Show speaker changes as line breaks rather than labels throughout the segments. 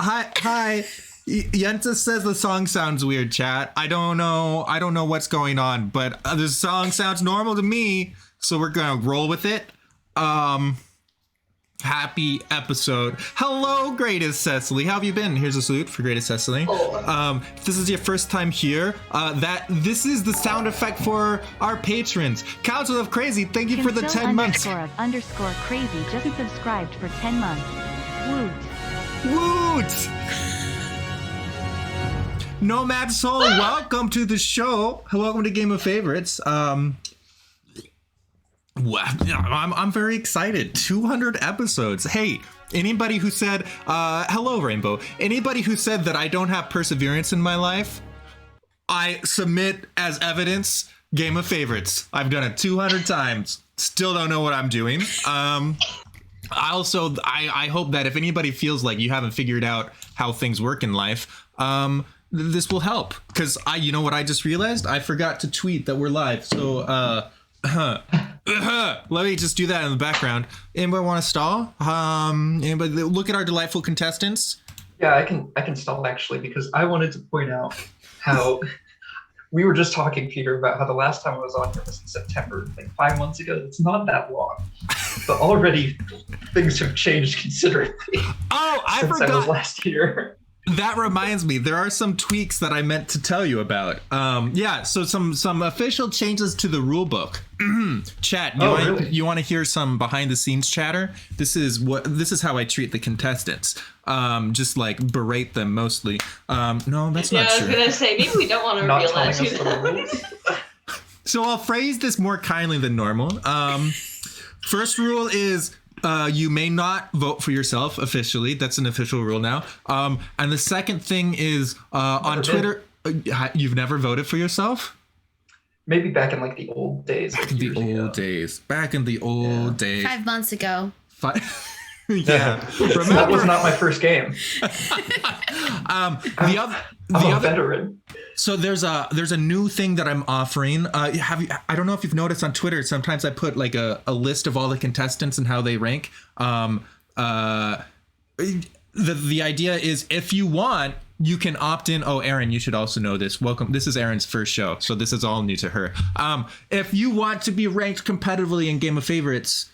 Hi. Yenta says the song sounds weird, chat. I don't know what's going on, but the song sounds normal to me, so we're gonna roll with it. Happy episode. Hello, Greatest Cecily. How have you been? Here's a salute for Greatest Cecily. If this is your first time here, this is the sound effect for our patrons. Council of Crazy, thank you for the 10 months.
_of _crazy just subscribed for 10 months.
Woot! Nomad Soul, welcome to the show. Welcome to Game of Favorites. I'm very excited. 200 episodes. Hey, anybody who said, hello, Rainbow. Anybody who said that I don't have perseverance in my life, I submit as evidence Game of Favorites. I've done it 200 times. Still don't know what I'm doing. I hope that if anybody feels like you haven't figured out how things work in life, this will help. Because you know what I just realized? I forgot to tweet that we're live. So, let me just do that in the background. Anybody want to stall? Anybody look at our delightful contestants?
Yeah, I can stall actually, because I wanted to point out how we were just talking, Peter, about how the last time I was on here was in September, like 5 months ago. It's not that long, but already things have changed considerably.
Oh, I
since
forgot.
I was last year.
That reminds me, there are some tweaks that I meant to tell you about. So some official changes to the rule book. Chat, you want to hear some behind the scenes chatter? This is how I treat the contestants. Just like berate them mostly. No, that's not true.
I was gonna say maybe we don't want to reveal that to them.
So I'll phrase this more kindly than normal. First rule is you may not vote for yourself officially. That's an official rule now. And the second thing is on Twitter, you've never voted for yourself?
Maybe back in like the old days.
Back in the old days.
5 months ago.
Yeah. Remember,
that was not my first game.
I'm
a veteran.
So there's a new thing that I'm offering. I don't know if you've noticed on Twitter, sometimes I put like a list of all the contestants and how they rank. The idea is if you want, you can opt in. Oh, Erin, you should also know this. Welcome. This is Erin's first show, so this is all new to her. If you want to be ranked competitively in Game of Favorites,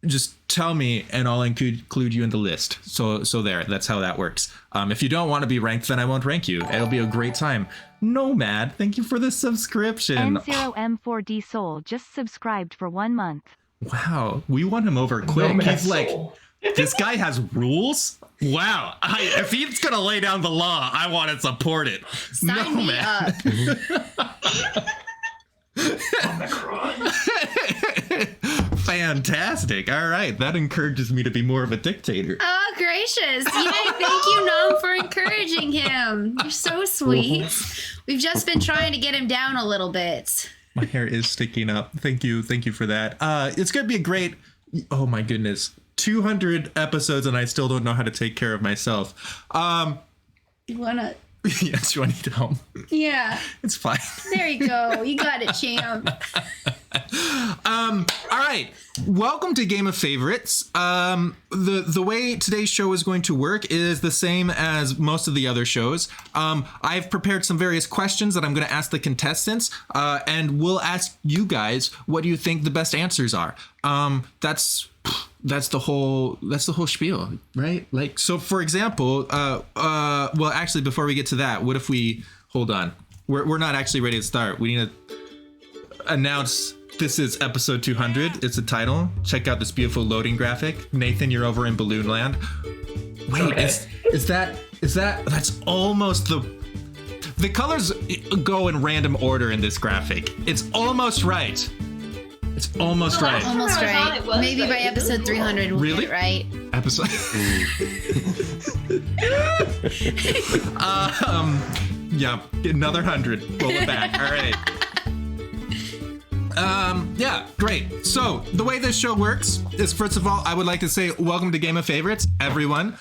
just tell me and I'll include you in the list. So there, that's how that works. If you don't want to be ranked, then I won't rank you. It'll be a great time. Nomad, thank you for the subscription.
N0M4D Soul just subscribed for 1 month.
Wow, we won him over quick.
Nomad
He's like,
Soul.
this guy has rules? Wow. If he's going to lay down the law, I want to support it.
Sign me up.
Omicron.
Fantastic. All right. That encourages me to be more of a dictator.
Oh, gracious. Thank you, Nom, for encouraging him. You're so sweet. We've just been trying to get him down a little bit.
My hair is sticking up. Thank you for that. It's going to be a great, oh my goodness, 200 episodes and I still don't know how to take care of myself.
You want to...
Yes, you want to need help? Yeah. It's fine.
There you go. You got it, champ.
All right. Welcome to Game of Favorites. The way today's show is going to work is the same as most of the other shows. I've prepared some various questions that I'm going to ask the contestants, and we'll ask you guys what do you think the best answers are. That's the whole spiel, right? Like, so for example, well, actually, before we get to that, what if we hold on? We're not actually ready to start. We need to announce this is episode 200. It's the title. Check out this beautiful loading graphic. Nathan, you're over in Balloon Land. Wait, okay. is that's almost the colors go in random order in this graphic. It's almost right. It's almost right.
Almost right. Maybe by episode 300 we'll get it right.
Episode. Yeah, another 100. Roll it back. All right. Yeah, great. So the way this show works is, first of all, I would like to say welcome to Game of Favorites, everyone.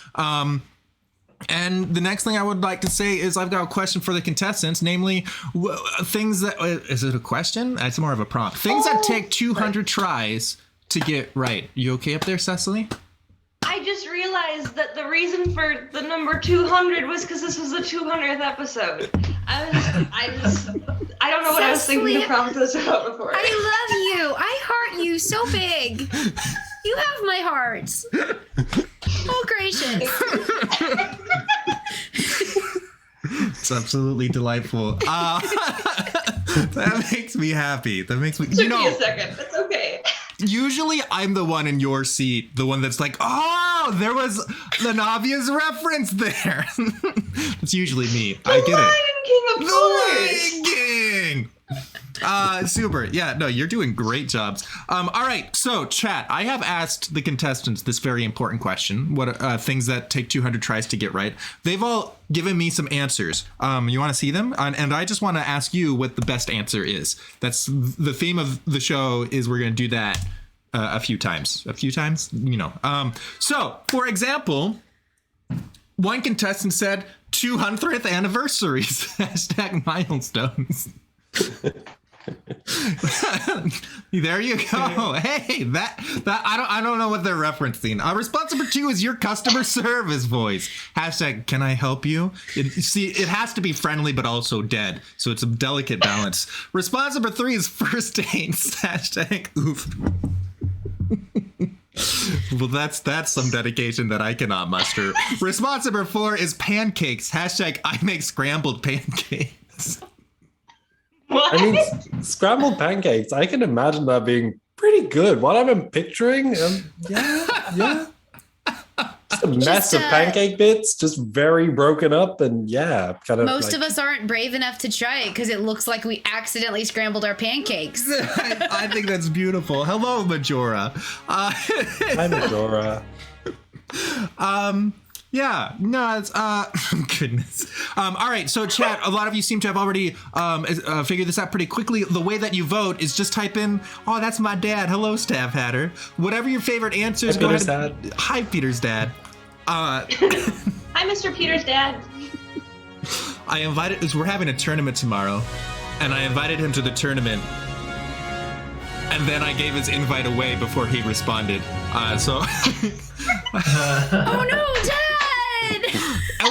And the next thing I would like to say is I've got a question for the contestants, namely things that, is it a question? It's more of a prompt. Things that take 200 tries to get right. You okay up there, Cecily?
I just realized realized that the reason for the number 200 was because this was the 200th episode. I don't know what I was thinking to prompt this out before.
I love you. I heart you so big. You have my heart. Oh, gracious.
It's absolutely delightful. That makes me happy. That makes me.
Took me a second. That's okay.
Usually I'm the one in your seat, the one that's like, oh, there was an obvious reference there. It's usually me. I get it.
The Lion King, of course.
The Lion King. Super. Yeah, no, you're doing great jobs. All right, so chat, I have asked the contestants this very important question. What things that take 200 tries to get right? They've all given me some answers. You want to see them? And I just want to ask you what the best answer is. That's the theme of the show, is we're going to do that a few times, you know. So, for example, one contestant said 200th anniversaries, hashtag milestones. There you go. Hey, that I don't know what they're referencing. Response number 2 is your customer service voice. Hashtag can I help you? It has to be friendly but also dead, so it's a delicate balance. Response number 3 is first dates. Hashtag oof. Well, that's some dedication that I cannot muster. Response number 4 is pancakes. Hashtag I make scrambled pancakes.
What?
I mean, scrambled pancakes, I can imagine that being pretty good. What I'm picturing, yeah. Just a mess of pancake bits, just very broken up, and kind of.
Most of us aren't brave enough to try it because it looks like we accidentally scrambled our pancakes.
I think that's beautiful. Hello, Majora.
Hi, Majora.
Yeah, no, it's goodness. All right, so chat, a lot of you seem to have already figured this out pretty quickly. The way that you vote is just type in, oh, that's my dad. Hello, Staff Hatter. Whatever your favorite answer is.
Hi, Peter's dad.
Hi, Peter's dad.
Hi, Mr. Peter's dad.
I invited, we're having a tournament tomorrow, and I invited him to the tournament, and then I gave his invite away before he responded. Oh
no, Dad!
I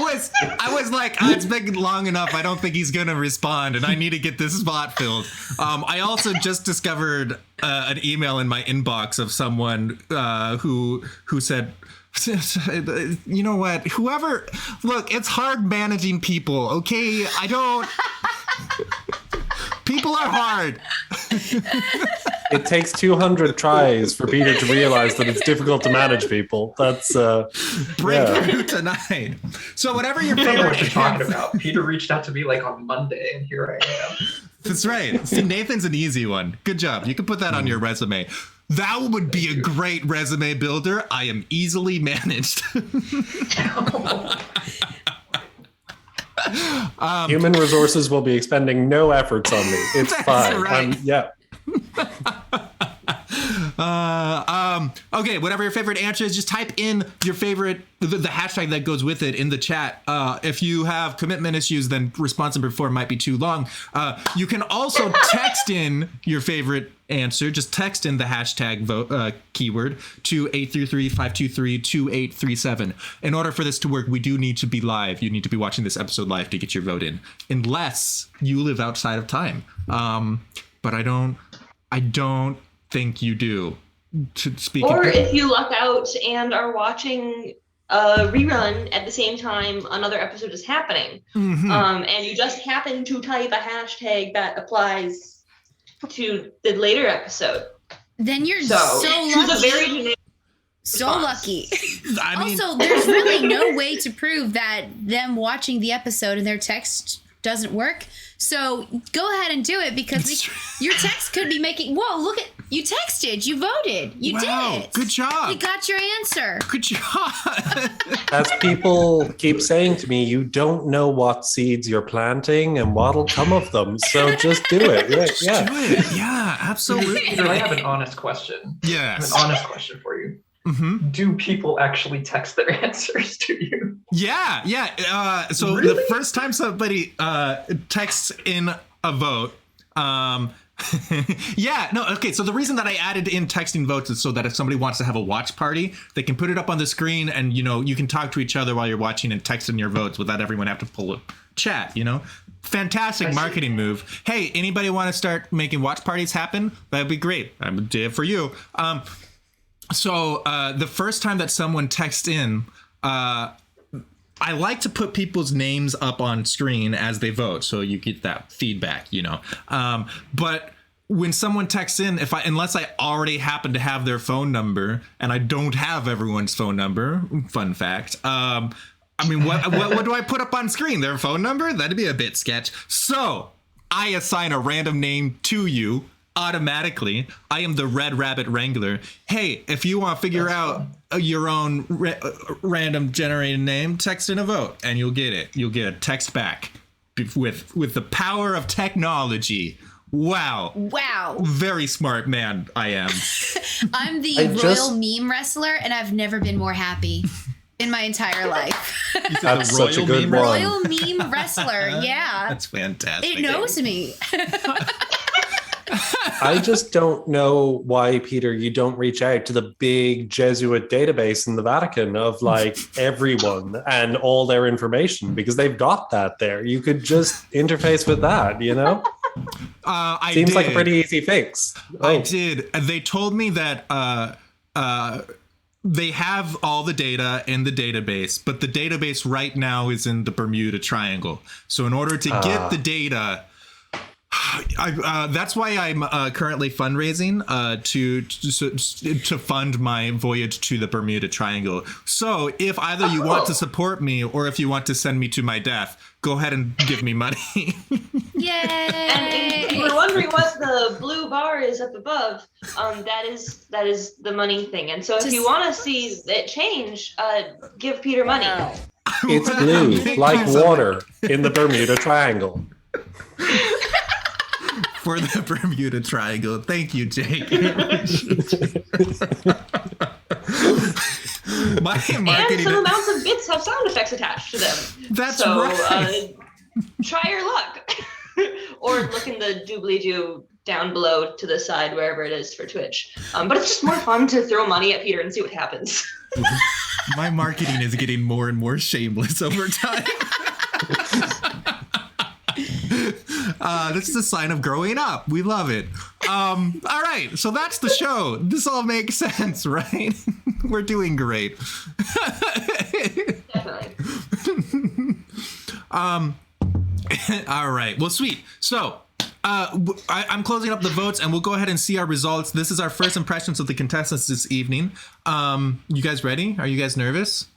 was like, it's been long enough. I don't think he's gonna respond, and I need to get this spot filled. I also just discovered an email in my inbox of someone who said, you know what? Whoever, look, it's hard managing people. Okay, people are hard.
It takes 200 tries for Peter to realize that it's difficult to manage people. That's
breakthrough tonight. So whatever your
I don't know
favorite
what you're talking about. Peter reached out to me like on Monday, and here I am.
That's right. See, Nathan's an easy one. Good job. You can put that on your resume. That would be a great resume builder. I am easily managed.
Human resources will be expending no efforts on me. It's fine.
Right. Okay, whatever your favorite answer is, just type in your favorite, the hashtag that goes with it in the chat. If you have commitment issues, then response number 4 might be too long. You can also text in your favorite answer. Just text in the hashtag keyword to 833-523-2837. In order for this to work, we do need to be live. You need to be watching this episode live to get your vote in, unless you live outside of time. But I don't think you do.
Or if you luck out and are watching a rerun at the same time another episode is happening, and you just happen to type a hashtag that applies to the later episode,
then you're so lucky. So lucky. Also, there's really no way to prove that them watching the episode and their text doesn't work. So go ahead and do it, because your text could be making. Whoa! Look at, you texted, you voted, you did it.
Good job.
You got your answer.
Good job.
As people keep saying to me, you don't know what seeds you're planting and what'll come of them. So just do it. Yeah.
Do it. Yeah, absolutely.
Peter, I have an honest question.
Yes.
I have an honest question for you. Do people actually text their answers to you?
Yeah. So really? The first time somebody texts in a vote, Yeah, no, okay. So the reason that I added in texting votes is so that if somebody wants to have a watch party, they can put it up on the screen and, you can talk to each other while you're watching and texting your votes without everyone have to pull a chat, Fantastic marketing move. Hey, anybody want to start making watch parties happen? That'd be great. I would do it for you. So the first time that someone texts in, I like to put people's names up on screen as they vote, so you get that feedback, But when someone texts in, unless I already happen to have their phone number, and I don't have everyone's phone number, fun fact. What do I put up on screen? Their phone number? That'd be a bit sketch. So I assign a random name to you automatically. I am the Red Rabbit Wrangler. Hey, if you want to figure out your own random generated name, text in a vote and you'll get it. You'll get a text back with the power of technology. Wow. Very smart man I am.
I'm the royal meme wrestler and I've never been more happy in my entire life.
That's such a good one.
Royal meme wrestler, yeah.
That's fantastic.
It knows me.
I just don't know why, Peter, you don't reach out to the big Jesuit database in the Vatican of everyone and all their information, because they've got that there. You could just interface with that, Seems like a pretty easy fix.
I did. They told me that they have all the data in the database, but the database right now is in the Bermuda Triangle. So in order to get the data, that's why I'm currently fundraising to fund my voyage to the Bermuda Triangle. So if either you want to support me or if you want to send me to my death, go ahead and give me money.
Yay!
And if you were wondering what the blue bar is up above, that is the money thing. And so if you want to see it change, give Peter money.
It's blue, like water in the Bermuda Triangle.
For the Bermuda Triangle. Thank you, Jake. My
and some amounts of bits have sound effects attached to them.
That's right.
Try your luck. Or look in the doobly-doo down below to the side, wherever it is for Twitch. But it's just more fun to throw money at Peter and see what happens.
My marketing is getting more and more shameless over time. This is a sign of growing up. We love it. All right, so that's the show. This all makes sense, right? We're doing great.
Definitely.
All right. Well, sweet. So I'm closing up the votes, and we'll go ahead and see our results. This is our first impressions of the contestants this evening. You guys ready? Are you guys nervous?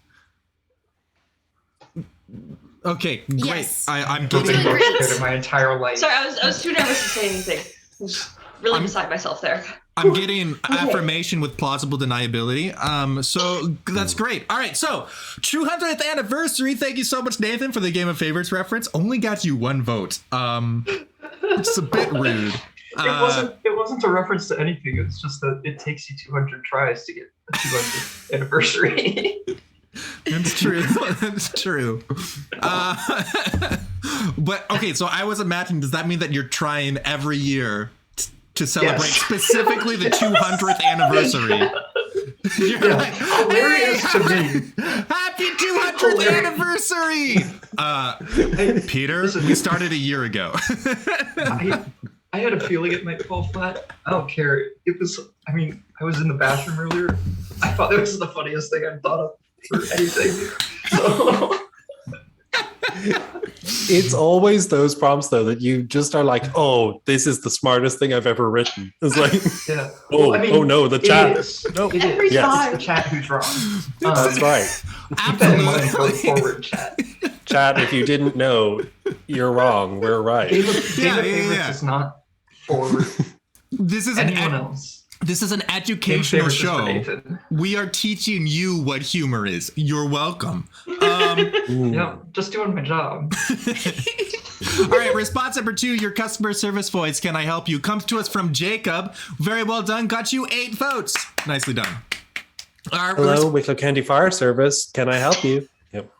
Okay, great.
Yes.
I'm
I've
getting
been more scared of my entire life.
Sorry, I was too nervous to say anything. I was really beside myself there.
I'm getting affirmation with plausible deniability. So that's great. All right, so 200th anniversary. Thank you so much, Nathan, for the Game of Favorites reference. Only got you one vote. It's a bit rude.
It wasn't a reference to anything. It's just that it takes you 200 tries to get a 200th anniversary.
That's true. That's true. But okay, so I was imagining, does that mean that you're trying every year to celebrate specifically the 200th anniversary? You're like,
hilarious to me.
Happy 200th anniversary! Peter, we started a year ago.
I had a feeling it might fall flat. I don't care. I was in the bathroom earlier. I thought it was the funniest thing I've thought of for anything. So.
It's always those prompts, though, that you just are like, oh, this is the smartest thing I've ever written. It's like,
yeah.
oh no, the chat. No,
it is. Yes. It's the chat who's wrong.
That's right.
Keep that in mind going forward, chat.
Chat, if you didn't know, you're wrong. We're right.
Game of Favorites is not for anyone else.
This is an educational show. We are teaching you what humor is. You're welcome.
Yeah, just doing my job.
All right, response number 2, your customer service voice, can I help you, comes to us from Jacob. Very well done. Got you 8 votes. Nicely done.
Hello, Wicklow County Fire Service. Can I help you? Yep.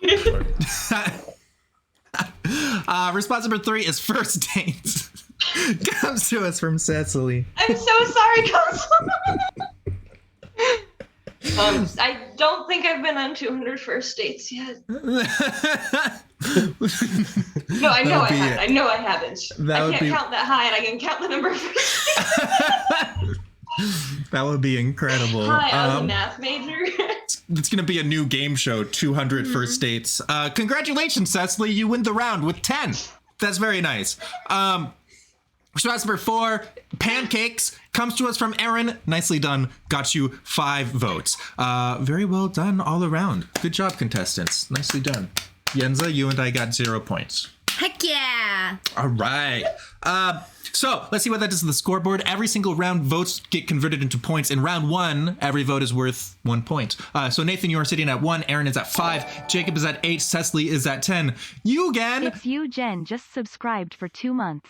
Response number 3 is first dates. Comes to us from Cecily.
I'm so sorry, Council. I don't think I've been on 200 first dates yet. No, I know I haven't. I know I haven't. I can't count that high, and I can count the number of first dates.
That would be incredible.
Hi, I was a math major.
It's going to be a new game show, 200 first dates. Congratulations, Cecily. You win the round with 10. That's very nice. Response number 4, pancakes, comes to us from ERIN. Nicely done. Got you 5 votes. Very well done all around. Good job, contestants. Nicely done. Yenza, you and I got 0 points.
Heck yeah.
All right. So let's see what that does to the scoreboard. Every single round, votes get converted into points. In round 1, every vote is worth 1 point. So Nathan, you are sitting at 1. ERIN is at 5. Jacob is at 8. Cecily is at 10. You again.
It's you, Jen, just subscribed for 2 months.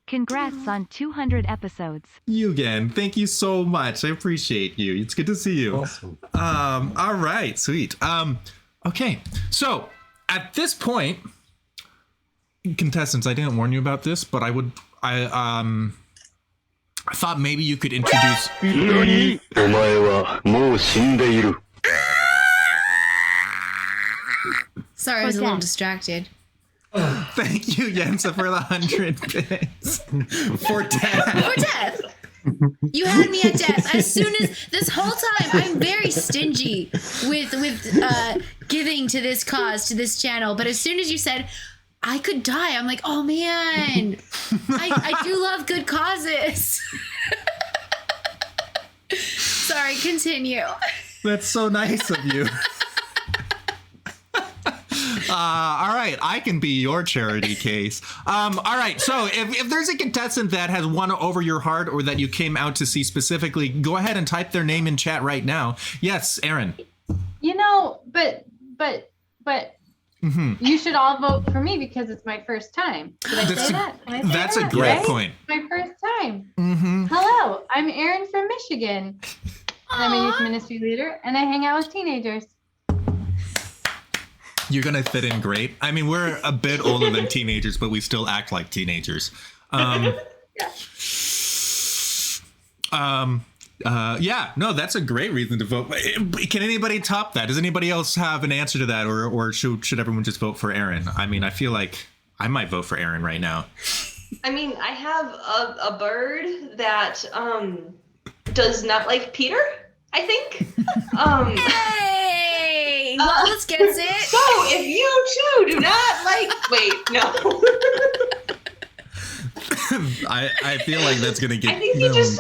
Congrats on 200 episodes.
You again. Thank you so much. I appreciate you. It's good to see you.
Awesome.
All right. Sweet. Okay. So at this point, contestants, I didn't warn you about this, but I thought maybe you could introduce.
Sorry, I was a little distracted.
Thank you, Yensa, for the 100 bits. For death.
For death. You had me at death. As soon as this whole time, I'm very stingy with giving to this cause, to this channel. But as soon as you said I could die, I'm like, oh man, I do love good causes. Sorry, continue.
That's so nice of you. All right, I can be your charity case. All right, so if there's a contestant that has won over your heart or that you came out to see specifically, go ahead and type their name in chat right now. Yes, ERIN.
You know, but you should all vote for me because it's my first time. Did I say that? Can I say
that's
that?
a great
Right?
point.
My first time. Hello, I'm ERIN from Michigan. And I'm a youth ministry leader, and I hang out with teenagers.
You're going to fit in great. I mean, we're a bit older than teenagers, but we still act like teenagers. Yeah, no, that's a great reason to vote. Can anybody top that? Does anybody else have an answer to that? Or should everyone just vote for ERIN? I mean, I feel like I might vote for ERIN right now.
I mean, I have a bird that does not like Peter, I think.
Hey! Wallace gets it.
So if you too do not like... Wait, no.
I feel like that's going to get...
I think he just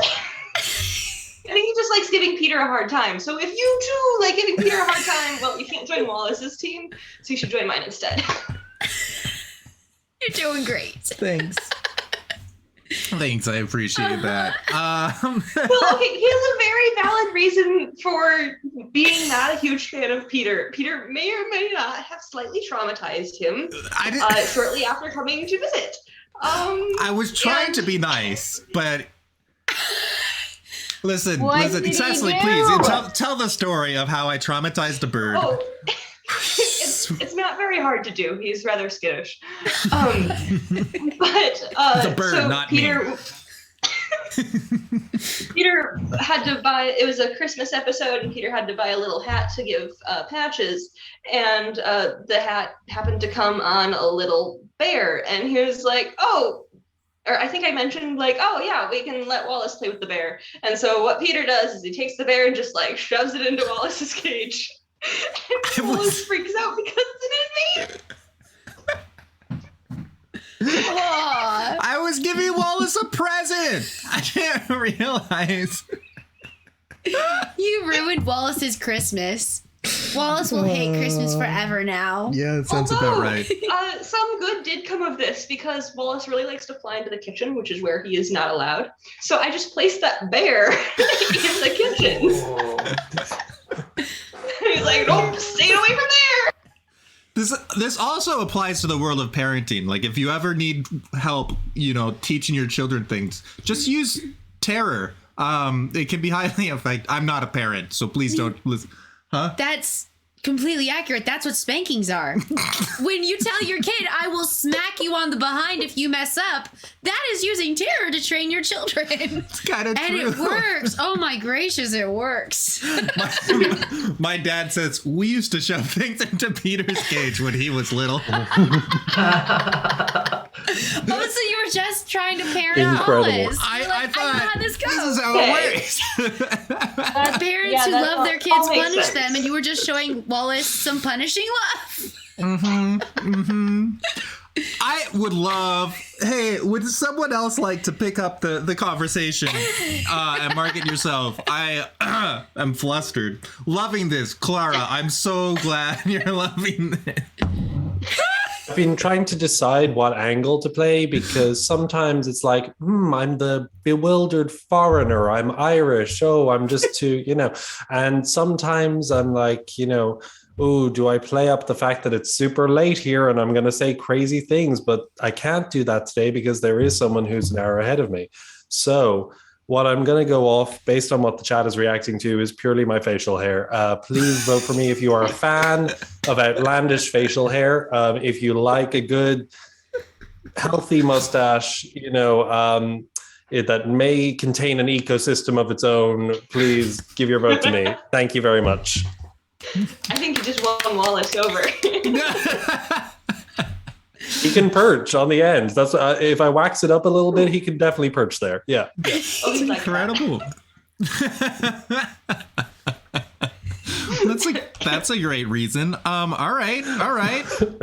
likes giving Peter a hard time. So if you too like giving Peter a hard time, well, you can't join Wallace's team, so you should join mine instead.
You're doing great.
Thanks. Thanks, I appreciate that.
Well, okay, he has a very valid reason for being not a huge fan of Peter. Peter may or may not have slightly traumatized him shortly after coming to visit.
I was trying to be nice, but listen, Cecily, please tell the story of how I traumatized a bird.
Oh. It's not very hard to do. He's rather skittish. But
the bird,
so
not
Peter.
me.
Peter had to buy. It was a Christmas episode, and Peter had to buy a little hat to give Patches, and the hat happened to come on a little bear, and he was like, "Oh." Or I think I mentioned like, oh yeah, we can let Wallace play with the bear. And so what Peter does is he takes the bear and just like shoves it into Wallace's cage. And Wallace freaks out because it is me.
I was giving Wallace a present. I didn't realize.
You ruined Wallace's Christmas. Wallace will hate Christmas forever now.
Yeah, that sounds about right.
Some good did come of this because Wallace really likes to fly into the kitchen, which is where he is not allowed. So I just placed that bear in the kitchen. He's like, nope, stay away from there.
This also applies to the world of parenting. Like, if you ever need help, teaching your children things, just use terror. It can be highly effective. I'm not a parent, so please don't listen. Huh?
That's completely accurate. That's what spankings are. When you tell your kid, I will smack you on the behind if you mess up, that is using terror to train your children.
It's kind of true.
And it works. Oh my gracious, it works.
My dad says, we used to shove things into Peter's cage when he was little.
Oh, so you were just trying to parent
Incredible.
Wallace.
I thought,
know how this goes.
is how it works.
Parents who love their kids punish them, and you were just showing Wallace some punishing love.
I would love, hey, would someone else like to pick up the conversation and market yourself? I'm flustered. Loving this. Clara, I'm so glad you're loving this.
I've been trying to decide what angle to play because sometimes it's like, I'm the bewildered foreigner. I'm Irish. Oh, I'm just too, and sometimes I'm like, oh, do I play up the fact that it's super late here and I'm going to say crazy things, but I can't do that today because there is someone who's an hour ahead of me. So what I'm going to go off based on what the chat is reacting to is purely my facial hair. Please vote for me if you are a fan of outlandish facial hair. If you like a good, healthy mustache, that may contain an ecosystem of its own, please give your vote to me. Thank you very much.
I think you just won Wallace over.
He can perch on the end. That's if I wax it up a little bit, he can definitely perch there. Yeah.
That's incredible. That's a great reason. All right.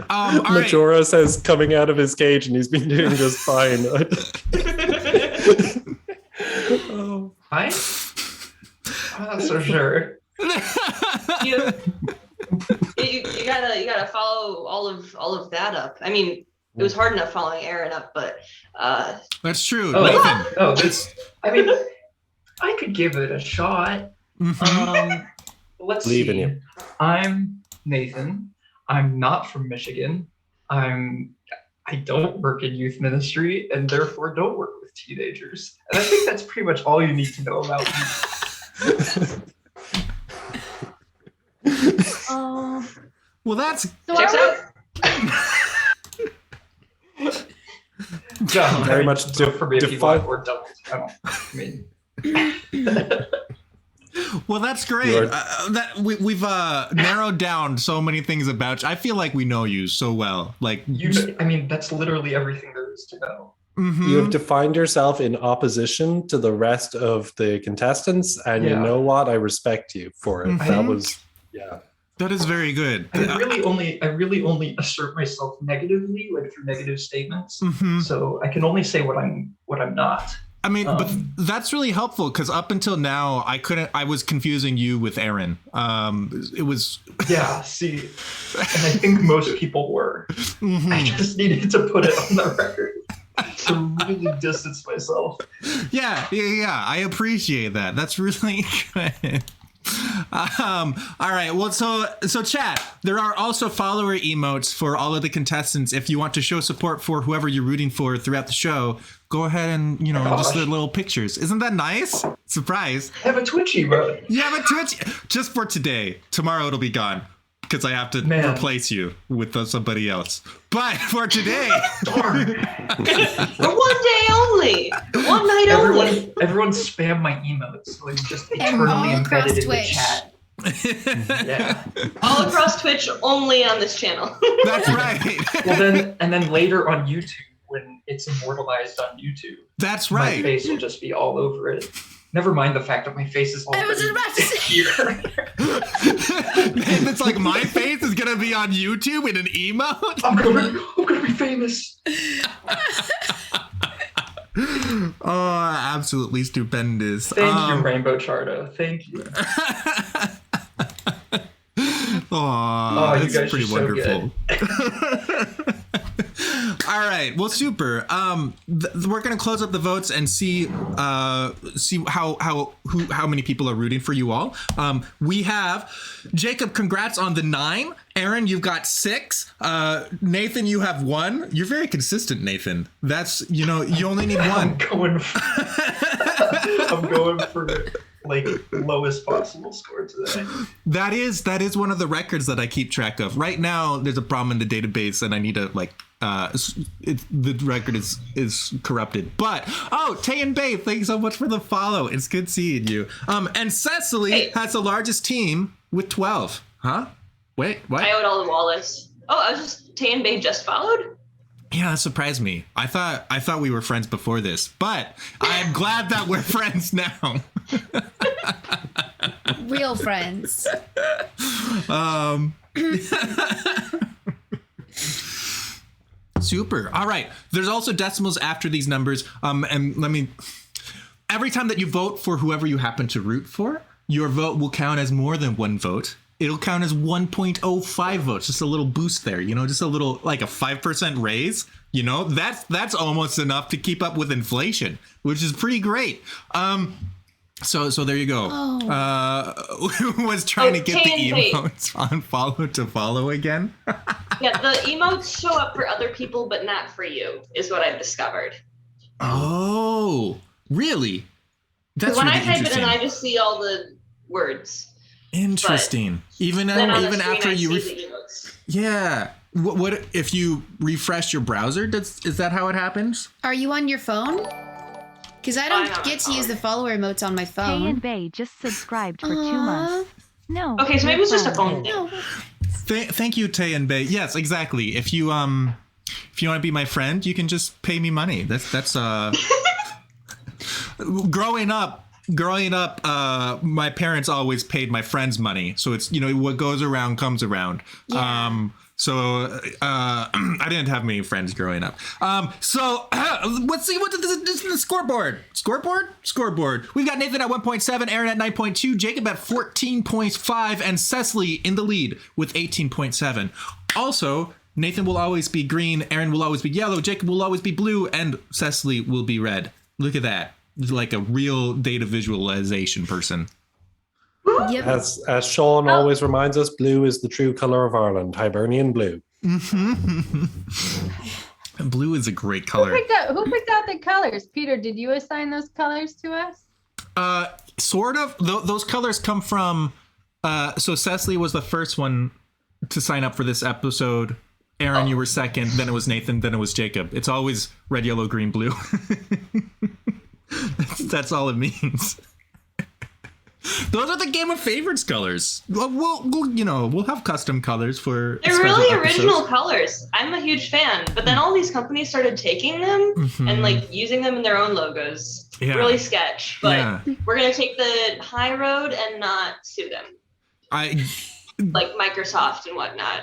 Majora says coming out of his cage and he's been doing just fine.
I'm not so sure.
You gotta follow all of that up. I mean, it was hard enough following ERIN up, but
that's true.
I could give it a shot. Let's
Believe
see.
in you.
I'm Nathan. I'm not from Michigan. I don't work in youth ministry and therefore don't work with teenagers. And I think that's pretty much all you need to know about me.
Well, that's
checks out.
Very much
vote for me if you want or don't.
Well, that's great. We've narrowed down so many things about you. I feel like we know you so well. Like
that's literally everything there is to know.
You have defined yourself in opposition to the rest of the contestants, and you know what? I respect you for it.
That is very good.
I really only assert myself negatively, like through negative statements. So I can only say what I'm not.
I mean, but that's really helpful because up until now, I was confusing you with ERIN. It was.
Yeah, see, and I think most people were. I just needed to put it on the record to really distance myself.
Yeah. I appreciate that. That's really good. All right. Well, so chat, there are also follower emotes for all of the contestants. If you want to show support for whoever you're rooting for throughout the show, go ahead and, just the little pictures. Isn't that nice? Surprise.
I have a Twitch emote.
You have a Twitch just for today. Tomorrow it'll be gone because I have to replace you with somebody else. But for today.
For one day only. One night only.
Everyone spam my emotes. So it's just eternally embedded in the chat. Yeah.
All across Twitch, only on this channel.
That's right.
Well, then later on YouTube, when it's immortalized on YouTube.
That's right.
My face will just be all over it. Never mind the fact that my face is all over here.
It's like my face is gonna be on YouTube in an emote.
I'm gonna be famous.
Oh, absolutely stupendous.
Thank you, Rainbow Chardo. Thank you.
Oh,
you guys
pretty
are so
wonderful.
good.
All right. Well, super. We're gonna close up the votes and see how many people are rooting for you all. We have Jacob. Congrats on the 9. Erin, you've got 6. Nathan, you have 1. You're very consistent, Nathan. That's you only need 1.
I'm going for like lowest possible score today.
That is one of the records that I keep track of. Right now, there's a problem in the database, and I need to the record is corrupted. But Tay and Babe, thank you so much for the follow. It's good seeing you. And Cecily has the largest team with 12. Huh? Wait, what?
I owed all the Wallace. Oh, I was just Tay and Babe just followed.
Yeah, that surprised me. I thought we were friends before this, but I'm glad that we're friends now.
Real friends.
Super. All right. There's also decimals after these numbers. And every time that you vote for whoever you happen to root for, your vote will count as more than 1 vote. It'll count as 1.05 votes. Just a little boost there, just a little, like a 5% raise. That's almost enough to keep up with inflation, which is pretty great. So there you go. Who was trying to get the emotes on follow to follow again?
Yeah, the emotes show up for other people, but not for you, is what I've discovered.
Oh, really? That's
when
really
I type it
interesting.
in, I just see all the words.
Interesting. Even after you yeah. What if you refresh your browser? Is that how it happens?
Are you on your phone? Because I don't get to use the follower emotes on my phone.
Tay and Bay just subscribed for 2 months. No.
Okay, so maybe it's just a phone thing.
No.
Thank you, Tay and Bay. Yes, exactly. If you want to be my friend, you can just pay me money. That's growing up, my parents always paid my friends money. So it's, what goes around comes around.
Yeah.
So I didn't have many friends growing up. So let's see what this is the scoreboard. Scoreboard. We've got Nathan at 1.7, Erin at 9.2, Jacob at 14.5, and Cecily in the lead with 18.7. Also, Nathan will always be green, Erin will always be yellow, Jacob will always be blue, and Cecily will be red. Look at that. Like a real data visualization person.
Yep.
As Sean always reminds us, blue is the true color of Ireland. Hibernian blue.
Blue is a great color.
Who picked out the colors? Peter, did you assign those colors to us?
Sort of. Those colors come from. So Cecily was the first one to sign up for this episode. Erin, you were second. Then it was Nathan. Then it was Jacob. It's always red, yellow, green, blue. That's all it means. Those are the Game of Favorites colors. We'll have custom colors for.
They're really original colors. I'm a huge fan. But then all these companies started taking them and using them in their own logos. Yeah. Really sketch. But we're gonna take the high road and not sue them. Like Microsoft and whatnot.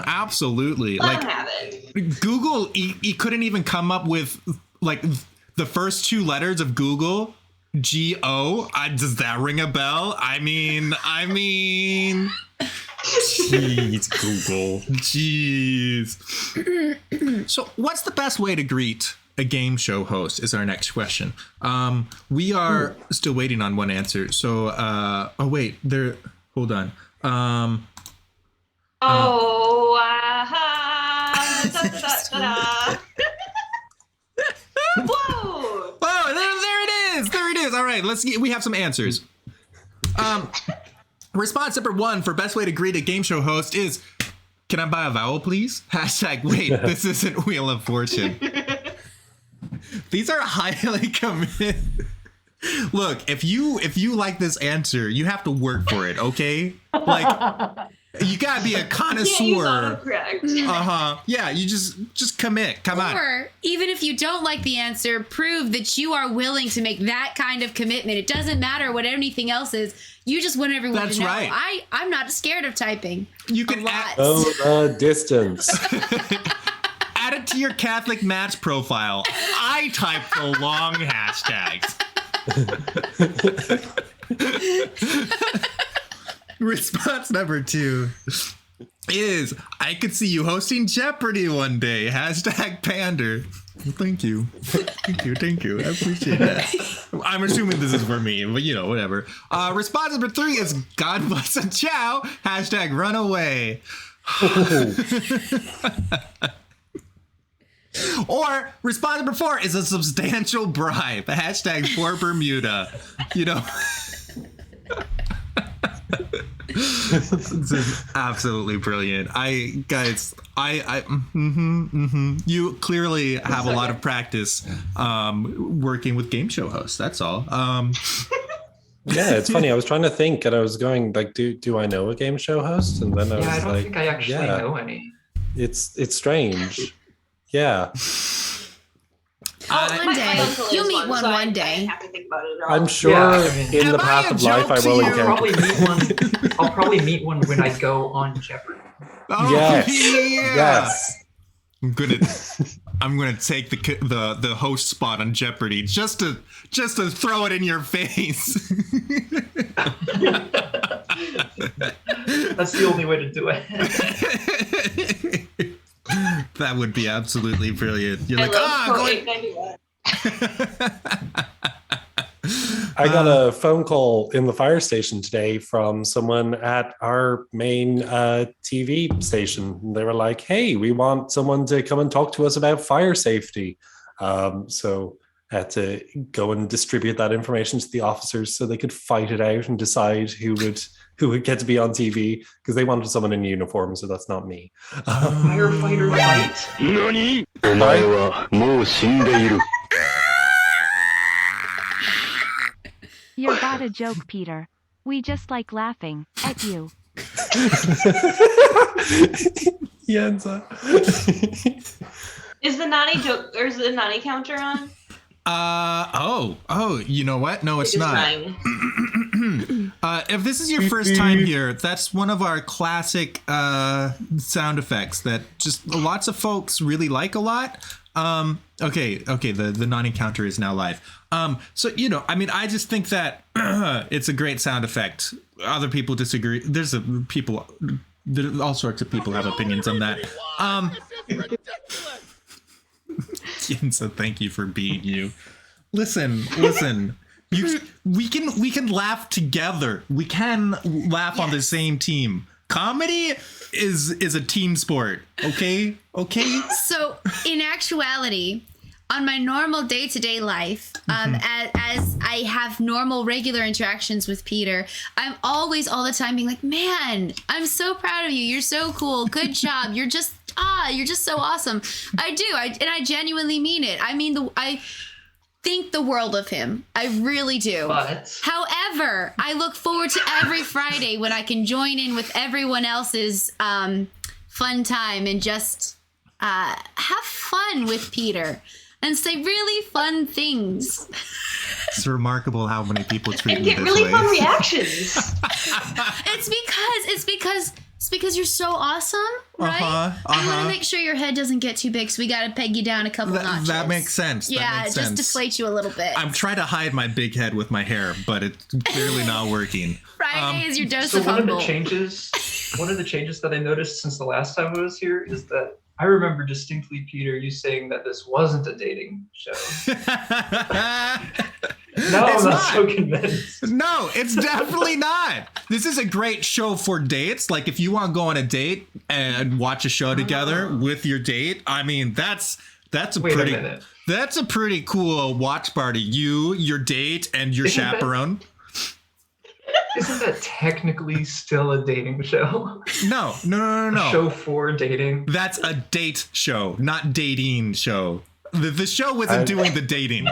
Absolutely.
Let them have it.
Google, you couldn't even come up with the first 2 letters of Google. G-O, does that ring a bell? I mean, jeez, Google, jeez. So what's the best way to greet a game show host is our next question. We are still waiting on one answer. So, hold on.
Whoa!
Oh, there it is. All right, we have some answers. Response number 1 for best way to greet a game show host is, can I buy a vowel, please? # wait, this isn't Wheel of Fortune. These are highly committed. Look, if you like this answer, you have to work for it, okay? You gotta be a connoisseur. Yeah, you just commit. Come on.
Or even if you don't like the answer, prove that you are willing to make that kind of commitment. It doesn't matter what anything else is. You just want everyone to know. Right. I'm not scared of typing. You can
add distance.
Add it to your Catholic Match profile. I type the long hashtags. Response number 2. is I could see you hosting Jeopardy one day. Hashtag pander. Well, thank you. Thank you. I appreciate that. I'm assuming this is for me, but whatever. Response number 3 is God bless and ciao. Hashtag run away. Or response number 4 is a substantial bribe. Hashtag for Bermuda. This is absolutely brilliant. You clearly have a lot of practice working with game show hosts. That's all.
Yeah, it's funny. I was trying to think, and I was going like, do I know a game show host? And then I was
I don't
like,
think I actually know any.
It's strange. Yeah.
One day. You'll meet one
I
day.
have to think about it at all.
I'm sure in the path of life I will encounter.
I'll probably meet one when I go on Jeopardy.
Oh,
Yes.
yeah.
Yes.
I'm gonna take the host spot on Jeopardy just to throw it in your face.
That's the only way to do it.
That would be absolutely brilliant. You're
I
like,
love
going.
891.
I got a phone call in the fire station today from someone at our main TV station. They were like, hey, we want someone to come and talk to us about fire safety. So I had to go and distribute that information to the officers so they could fight it out and decide who would get to be on TV, because they wanted someone in uniform, so that's not me.
Firefighter fight.
NANI?! お前はもう死んでいる。
You're got a joke, Peter. We just like laughing at you.
Yenza.
Is the Nani joke, or is the Nani counter on?
Oh, you know what? No, it's not.
Trying.
If this is your first time here, that's one of our classic sound effects that just lots of folks really like a lot. Okay, the non-encounter is now live. So, I just think that it's a great sound effect. Other people disagree. All sorts of people have opinions on that. So thank you for being you. Listen. We can laugh together. We can laugh on the same team. Comedy is a team sport. Okay.
So in actuality, on my normal day-to-day life, as I have normal regular interactions with Peter, I'm always all the time being like, man, I'm so proud of you. You're so cool. Good job. You're just so awesome. I do. And I genuinely mean it. I think the world of him. I really do.
But
However, I look forward to every Friday when I can join in with everyone else's fun time and just have fun with Peter and say really fun things.
It's remarkable how many people treat
And
me
get
this
really
way.
fun reactions.
It's because you're so awesome, right? I want to make sure your head doesn't get too big, so we got to peg you down a couple notches.
That makes sense.
Yeah, just deflate you a little bit.
I'm trying to hide my big head with my hair, but it's clearly not working.
Friday is your dose
so
of
one
humble.
of the changes that I noticed since the last time I was here is that I remember distinctly, Peter, you saying that this wasn't a dating show. No, I'm not so convinced.
No, it's definitely not. This is a great show for dates. Like, if you want to go on a date and watch a show together with your date, that's a pretty cool watch party. You, your date, and your chaperone.
Isn't that technically still a dating show?
No.
A show for dating.
That's a date show, not dating show. The show wasn't doing the dating.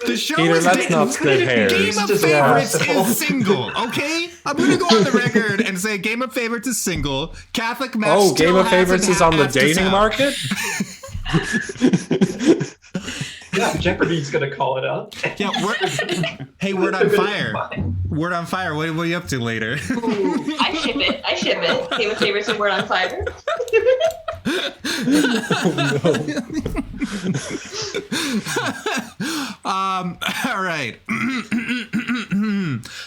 The show
Peter,
was
let's not split hairs.
Game of Favorites is single, okay? I'm going to go on the record and say Game of Favorites is single. Catholic Match
Oh, Game of Favorites is on the
after
dating
sound.
market?
Yeah, Jeopardy's going to call it up.
Yeah, hey, Word on Fire. Word on Fire, what are you up to later?
Ooh, I ship it. Game of Favorites and Word on Fire.
All right.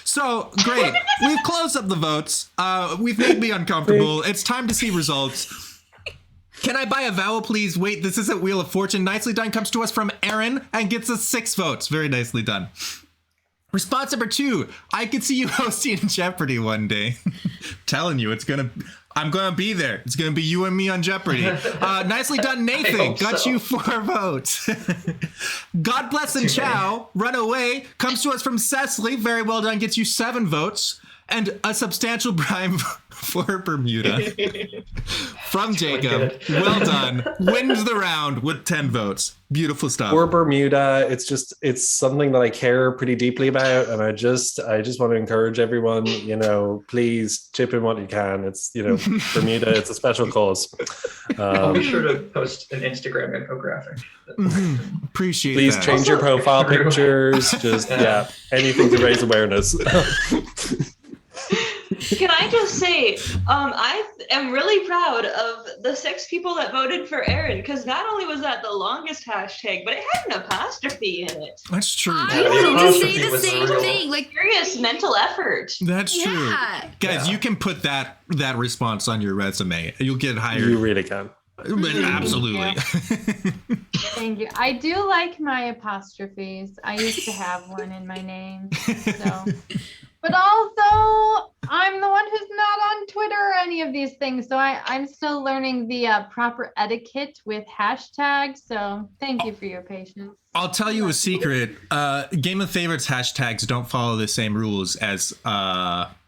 So great. We've closed up the votes. We've made me uncomfortable. It's time to see results. Can I buy a vowel, please? Wait, this isn't Wheel of Fortune. Nicely done comes to us from ERIN and gets us 6 votes. Very nicely done. Response number 2. I could see you hosting Jeopardy one day. Telling you, I'm gonna be there. It's gonna be you and me on Jeopardy. Nicely done, Nathan. Got
so.
you 4 votes. God bless and ciao. Run away comes to us from CECILY. Very well done. Gets you 7 votes. And a substantial bribe for Bermuda from Jacob. Well done. Wins the round with 10 votes. Beautiful stuff.
For Bermuda, it's something that I care pretty deeply about, and I just want to encourage everyone, please chip in what you can. It's Bermuda, it's a special cause.
I'll be sure to post an Instagram infographic.
Appreciate
please
that.
change your profile pictures. Just anything to raise awareness.
Can I just say, I am really proud of the 6 people that voted for ERIN, because not only was that the longest hashtag, but it had an apostrophe in it.
That's true.
I wanted to say the same thing. Like,
Serious mental effort.
That's true.
Yeah.
Guys, you can put that response on your resume. You'll get hired.
You really can.
Absolutely.
Thank you. I do like my apostrophes. I used to have one in my name. So. But also, I'm the one who's not on Twitter or any of these things. So I'm still learning the proper etiquette with hashtags. So thank you for your patience.
I'll tell you a secret. Game of Favorites hashtags don't follow the same rules as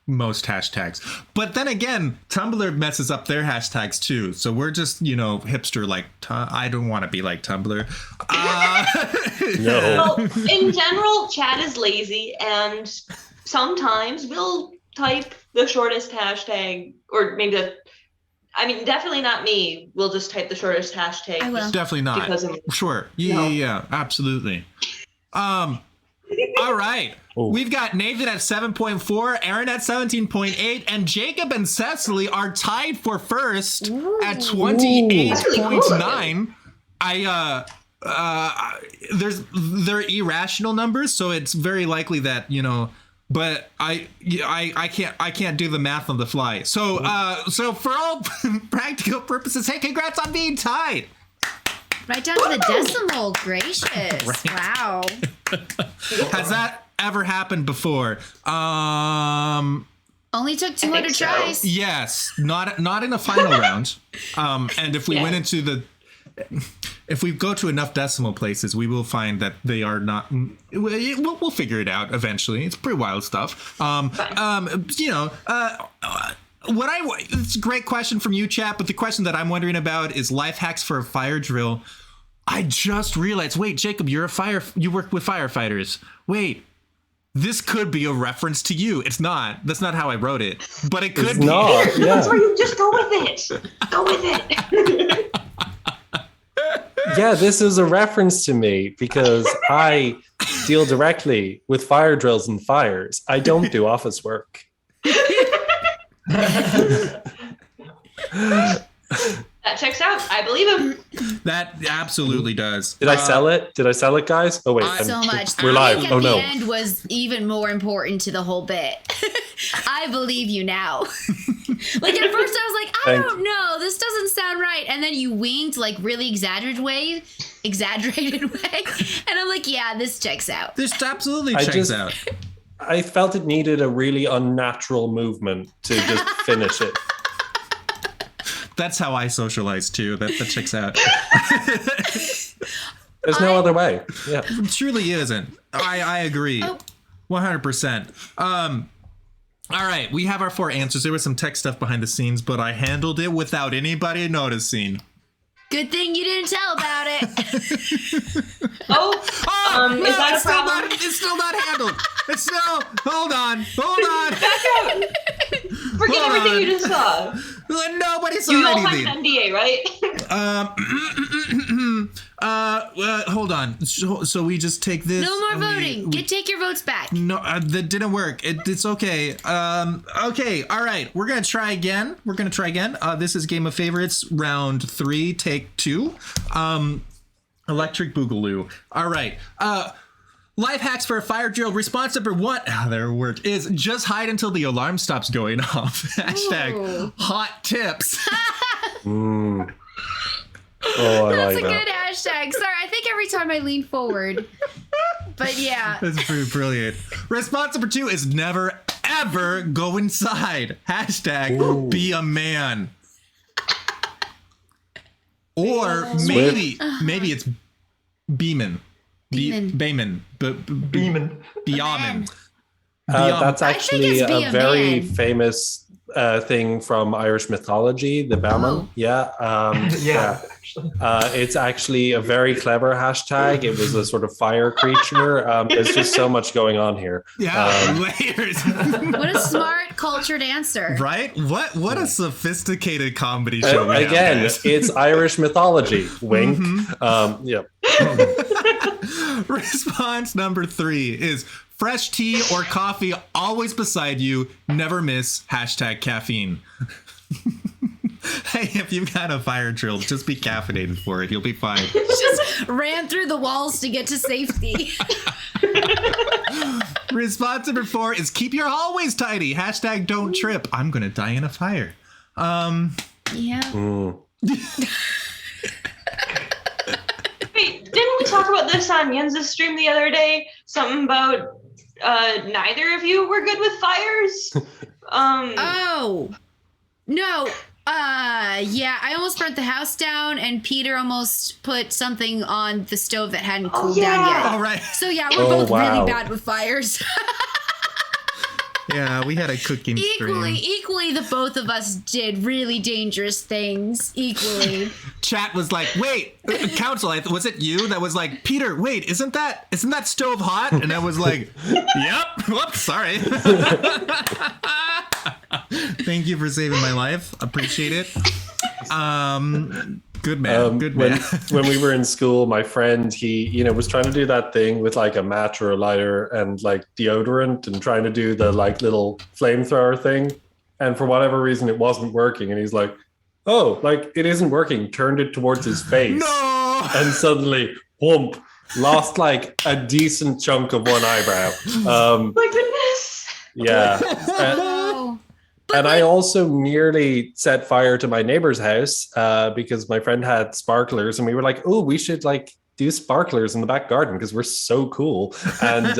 most hashtags. But then again, Tumblr messes up their hashtags too. So we're just, hipster like, I don't want to be like Tumblr.
No.
Well, in general, chat is lazy, and sometimes we'll type the shortest hashtag, or maybe definitely not me. We'll just type the shortest hashtag.
I will.
Definitely not.
Because of
Sure. Yeah, absolutely. All right.
Ooh.
We've got Nathan at 7.4, Erin at 17.8, and Jacob and Cecily are tied for first at 28.9. They're irrational numbers, so it's very likely that, but I can't do the math on the fly. So for all practical purposes, hey, congrats on being tied.
Right down to the decimal. Gracious.
Right.
Wow.
Has that ever happened before?
Only took 200
so.
tries.
Yes, not in a final round. And if we went into if we go to enough decimal places, we will find that they are not. We'll figure it out eventually. It's pretty wild stuff. It's a great question from you, chat. But the question that I'm wondering about is life hacks for a fire drill. I just realized. Wait, Jacob, you work with firefighters. Wait. This could be a reference to you. It's not. That's not how I wrote it. But it could be.
Not, yeah.
That's why you just go with it. Go with it.
Yeah, this is a reference to me because I deal directly with fire drills and fires. I don't do office work.
That checks out. I believe him.
That absolutely does.
Did I sell it? Did I sell it, guys? Oh, wait.
So much.
We're
I
live.
think
Oh,
at
no.
the end was even more important to the whole bit. I believe you now. Like, at first I was like, I don't know. This doesn't sound right. And then you winked, like, really exaggerated way. And I'm like, yeah, this checks out.
This absolutely checks out.
I felt it needed a really unnatural movement to just finish it.
That's how I socialize too. That checks out.
There's no other way. Yeah.
It truly isn't. I agree. 100%. All right, we have our 4 answers. There was some tech stuff behind the scenes, but I handled it without anybody noticing.
Good thing you didn't tell about it.
Is that a problem?
It's still not handled. It's still. Hold on.
Back out. Forget everything you just saw.
Nobody saw
You all
anything.
signed an NDA, right?
Hold on. So we just take this.
No more voting. Take your votes back.
No, that didn't work. It's okay. Okay. All right. We're gonna try again. This is Game of Favorites, round 3, take 2. Electric Boogaloo. All right. Life hacks for a fire drill. Response number 1, their word is just hide until the alarm stops going off. Hashtag hot tips.
Mm. Oh, I
That's
like
a
that.
good hashtag. Sorry, I think every time I lean forward. But yeah.
That's pretty brilliant. Response number 2 is never, ever go inside. Hashtag be a man. Or maybe it's Beeman. Beeman.
Beeman.
Beeman.
That's actually
it's be
a
a
very
man.
famous thing from Irish mythology, the Baman.
Oh.
Yeah.
Yeah, actually.
It's actually a very clever hashtag. It was a sort of fire creature. There's just so much going on here.
Yeah, layers.
What a smart, cultured answer.
Right? What a sophisticated comedy show. we have,
Again,
guys.
it's Irish mythology. Wink. Yep.
Response number 3 is fresh tea or coffee always beside you. Never miss. Hashtag caffeine. Hey, if you've got a fire drill, just be caffeinated for it. You'll be fine.
Just ran through the walls to get to safety.
Response number 4 is keep your hallways tidy. Hashtag don't trip. I'm going to die in a fire.
Yeah.
Mm.
Wait, didn't we talk about this on Jens's stream the other day? Something about neither of you were good with fires?
Oh. No. Yeah, I almost burnt the house down, and Peter almost put something on the stove that hadn't cooled down yet.
All right.
So yeah, we're both
wow.
really bad with fires.
Yeah, we had a cooking stream.
Equally, the both of us did really dangerous things. Equally.
Chat was like, wait, council, was it you that was like, Peter, wait, isn't that stove hot? And I was like, yep, whoops, sorry. Thank you for saving my life. Appreciate it. Good man. Good man.
When we were in school, my friend, he, was trying to do that thing with like a match or a lighter and like deodorant and trying to do the like little flamethrower thing. And for whatever reason, it wasn't working. And he's like, oh, like it isn't working. Turned it towards his face.
No!
And suddenly, whoomp, lost like a decent chunk of one eyebrow.
My goodness.
Yeah.
Oh.
And I also nearly set fire to my neighbor's house because my friend had sparklers, and we were like, "Oh, we should like do sparklers in the back garden because we're so cool." And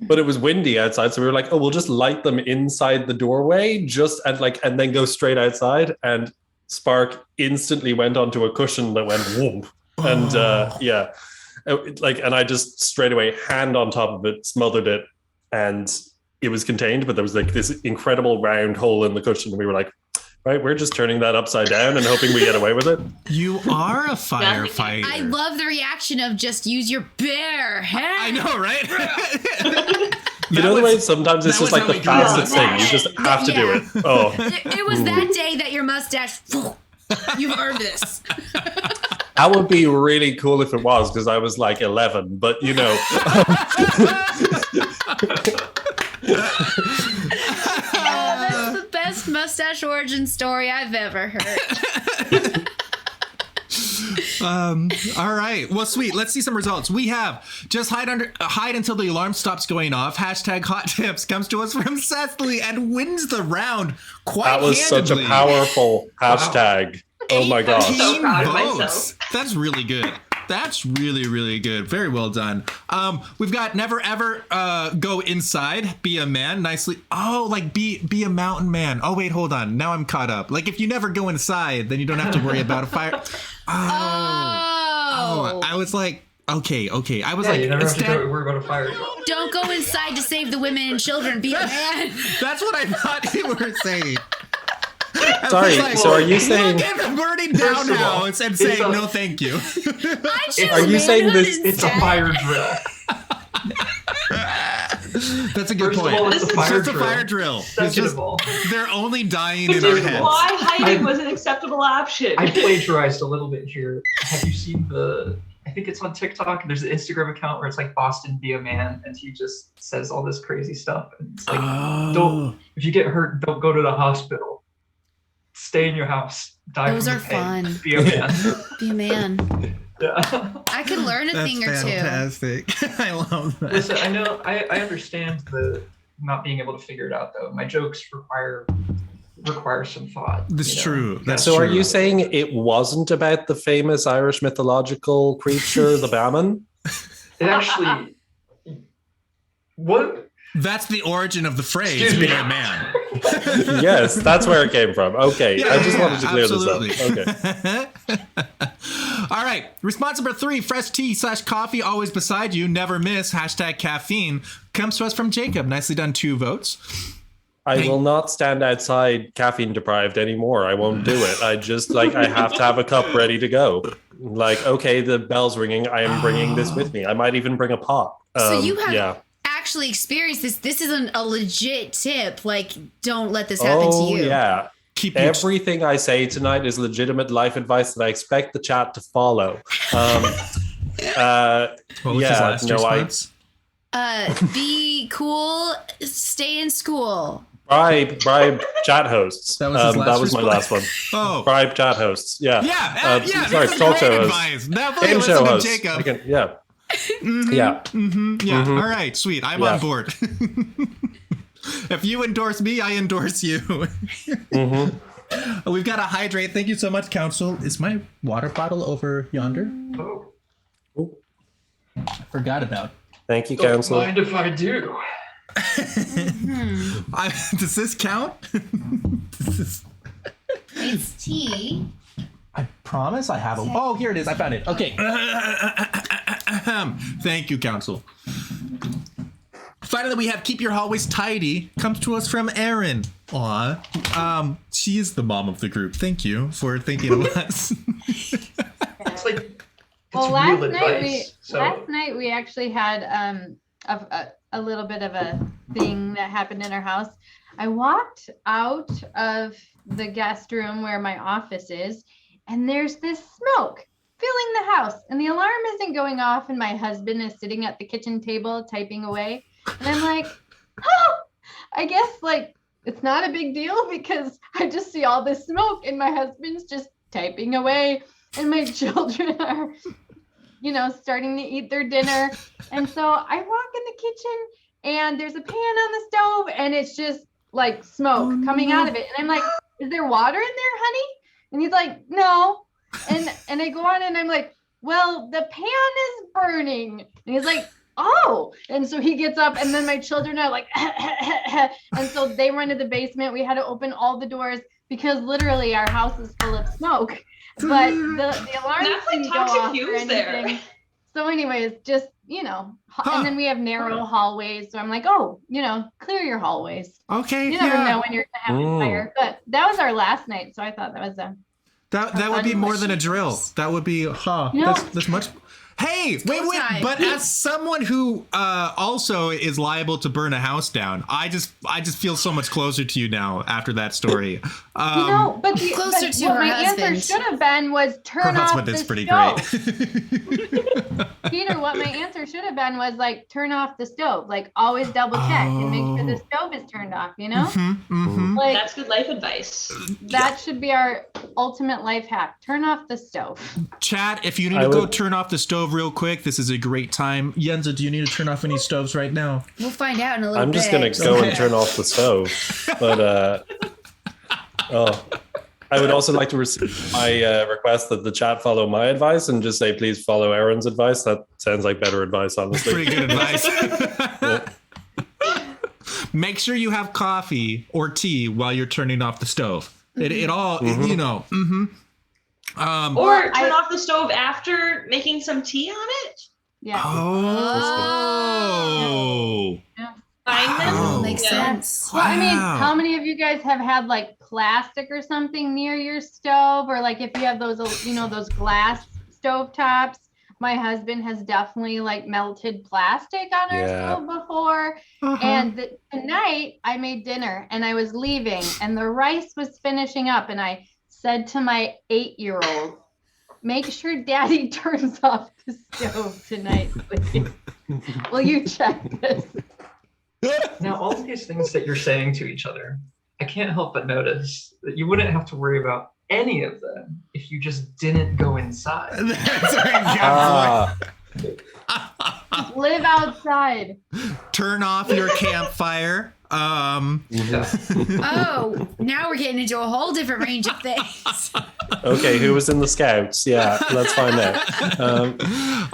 but it was windy outside, so we were like, "Oh, we'll just light them inside the doorway, and then go straight outside." And spark instantly went onto a cushion that went whoomp, and and I just straight away hand on top of it, smothered it, and it was contained, but there was like this incredible round hole in the cushion. And we were like, right, we're just turning that upside down and hoping we get away with it.
You are a firefighter.
I love the reaction of just use your bare hand.
I know, right?
The way sometimes it's just like the fastest thing. You just have to do it. Oh,
it was that day that your mustache. You've earned this.
That would be really cool if it was, because I was like 11, but
That's the best mustache origin story I've ever heard.
All right. Well, sweet. Let's see some results. We have just hide until the alarm stops going off. Hashtag hot tips comes to us from Cecily and wins the round quite
that was
handedly.
such a powerful hashtag. Oh my gosh.
I'm so proud of
18
myself.
votes. That's really good. That's really, really good. Very well done. We've got never ever go inside. Be a man. Nicely. Oh, like be a mountain man. Oh wait, hold on. Now I'm caught up. Like if you never go inside, then you don't have to worry about a fire. Oh, I was like, okay. I was like,
you never have to worry about a fire.
Don't go inside to save the women and children. Be a man.
That's what I thought you were saying.
Sorry, so are you saying...
Look at the burning down house and saying no thank you.
Are you saying this...
It's a fire drill.
That's a good
First
point.
of all, it's a fire
just a
drill.
fire drill. It's
Second
just,
of all,
they're only dying in
This
our
is
heads.
why hiding was an acceptable option.
I plagiarized a little bit here. Have you seen I think it's on TikTok. There's an Instagram account where it's like Boston Be a Man, and he just says all this crazy stuff. And it's like, if you get hurt, don't go to the hospital. Stay in your house. Die
Those
from
are
the pain.
fun.
Be a man.
Be a man. I could learn a thing or two.
Fantastic. I love that.
Listen, I know, I understand the not being able to figure it out, though. My jokes require some thought.
That's true. That's
so
true.
are you saying it wasn't about the famous Irish mythological creature, the Baman?
It actually... What?
That's the origin of the phrase,
Excuse me.
being a man.
Yes, that's where it came from. Okay,
Yeah,
I just
yeah,
wanted to clear
absolutely.
this up. Okay.
All right. Response number 3, fresh tea/coffee always beside you, never miss, #caffeine, comes to us from Jacob. Nicely done, 2 votes.
I will not stand outside caffeine deprived anymore. I won't do it. I just I have to have a cup ready to go. Like, okay, the bell's ringing. I am bringing this with me. I might even bring a pot.
So you have actually experienced this. This isn't a legit tip. Like, don't let this happen to you.
Yeah. Everything I say tonight is legitimate life advice that I expect the chat to follow.
What was his last response?
Be cool, stay in school.
Bribe chat hosts.
That was,
that was my last one.
Oh.
Bribe chat hosts. Yeah.
Yeah.
Sorry,
this is
talk
great
show
advice.
hosts.
Definitely
Game
listen
show
to
hosts.
Jacob.
Yeah.
Mm-hmm.
Yeah.
Mm-hmm. Yeah.
Mm-hmm.
All right. Sweet. I'm on board. If you endorse me, I endorse you.
Mm-hmm.
We've got to hydrate. Thank you so much, Council. Is my water bottle over yonder?
Oh.
I forgot about.
Thank you, Council.
Don't mind if I do.
Does this count?
It's tea.
I promise I have a... Oh, here it is. I found it. Okay. Thank you, Council. Finally, we have Keep Your Hallways Tidy. Comes to us from ERIN. Aw. She is the mom of the group. Thank you for thinking of us.
It's like... It's
Well,
real advice.
last night we actually had a little bit of a thing that happened in our house. I walked out of the guest room where my office is, and there's this smoke filling the house, and the alarm isn't going off, and my husband is sitting at the kitchen table typing away, and I'm like, oh, I guess like it's not a big deal because I just see all this smoke and my husband's just typing away, and my children are starting to eat their dinner. And so I walk in the kitchen and there's a pan on the stove and it's just like smoke coming out of it. And I'm like, is there water in there, honey? And he's like, no. And I go on and I'm like, well, the pan is burning. And he's like, oh. And so he gets up and then my children are like, and so they run to the basement. We had to open all the doors because literally our house is full of smoke. But the alarm didn't go off or anything. There. So anyways, just, and then we have narrow hallways. So I'm like, clear your hallways.
Okay.
You never know when you're going to have a fire. But that was our last night. So I thought that was
that would be more than a drill. That would be, that's much. Hey, wait, but as someone who also is liable to burn a house down, I just feel so much closer to you now after that story.
But
closer to
what
her
my
husband.
answer should have been was turn
her
off
husband
the
is pretty
stove.
great.
Peter, what my answer should have been was like turn off the stove. Like always double check and make sure the stove is turned off, Like,
that's good life advice.
That should be our ultimate life hack. Turn off the stove.
Chat, if you need to go turn off the stove real quick, this is a great time. Yenza, do you need to turn off any stoves right now?
We'll find out in a little bit.
I'm just going to go and turn off the stove. But, I would also like to receive my request that the chat follow my advice and just say, please follow Aaron's advice. That sounds like better advice, honestly.
Pretty good advice. Make sure you have coffee or tea while you're turning off the stove. It all,
or turn off the stove after making some tea on it.
Yeah.
Oh.
Yeah.
Makes sense.
Well, I mean, how many of you guys have had like plastic or something near your stove, or like if you have those, those glass stove tops? My husband has definitely like melted plastic on our stove before. And tonight I made dinner and I was leaving and the rice was finishing up and I said to my 8-year-old, make sure Daddy turns off the stove tonight, please. Will you check this?
Now, all these things that you're saying to each other, I can't help but notice that you wouldn't have to worry about any of them if you just didn't go inside.
That's right, yeah,
Live outside.
turn off your campfire.
Oh, now we're getting into a whole different range of things.
Okay, who was in the Scouts? Yeah, let's find out.
All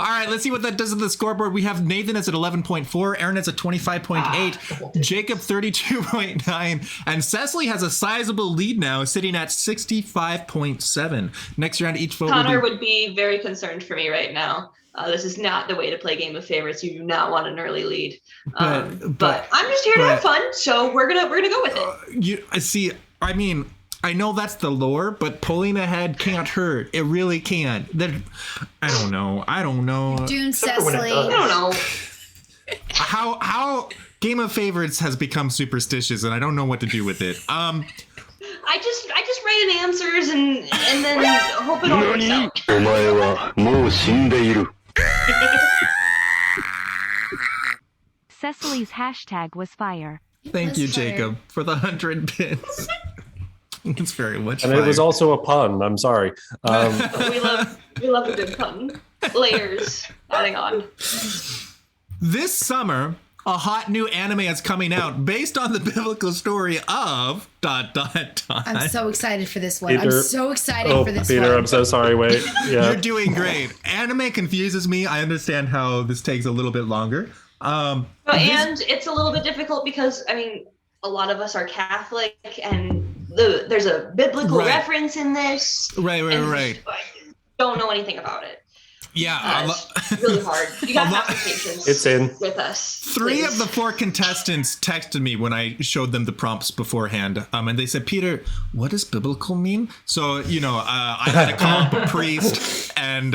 right, let's see what that does at the scoreboard. We have Nathan is at 11.4, Erin is at 25.8, Jacob 32.9, and Cecily has a sizable lead now, sitting at 65.7. Next round, each vote
Connor would be very concerned for me right now. This is not the way to play Game of Favorites. You do not want an early lead. But I'm just here to have fun, so we're gonna go with it.
I see. I mean, I know that's the lore, but pulling ahead can't hurt. It really can't. I don't know.
Doom Cecily.
I don't know.
How Game of Favorites has become superstitious, and I don't know what to do with it.
I just write in answers and then hope it all works out.
お前はもう死んでいる。
Cecily's hashtag was fire.
Thank you,
That's fair.
Jacob, for the 100 bits. It's very much
And
fire.
it was also a pun. I'm sorry.
We love a good pun. Layers adding on.
This summer, a hot new anime is coming out based on the biblical story of ...
I'm so excited for this one.
Peter.
I'm so excited
Oh,
for this
Peter,
one.
I'm so sorry. Wait. Yeah.
You're doing great. Anime confuses me. I understand how this takes a little bit longer.
And it's a little bit difficult because, I mean, a lot of us are Catholic and there's a biblical reference in this.
Right.
I don't know anything about it.
Yeah.
It's really hard. You gotta have some patience
It's in.
with us.
Three
please.
of the four contestants texted me when I showed them the prompts beforehand, and they said, "Peter, what does biblical mean?" So I had to call up a priest, and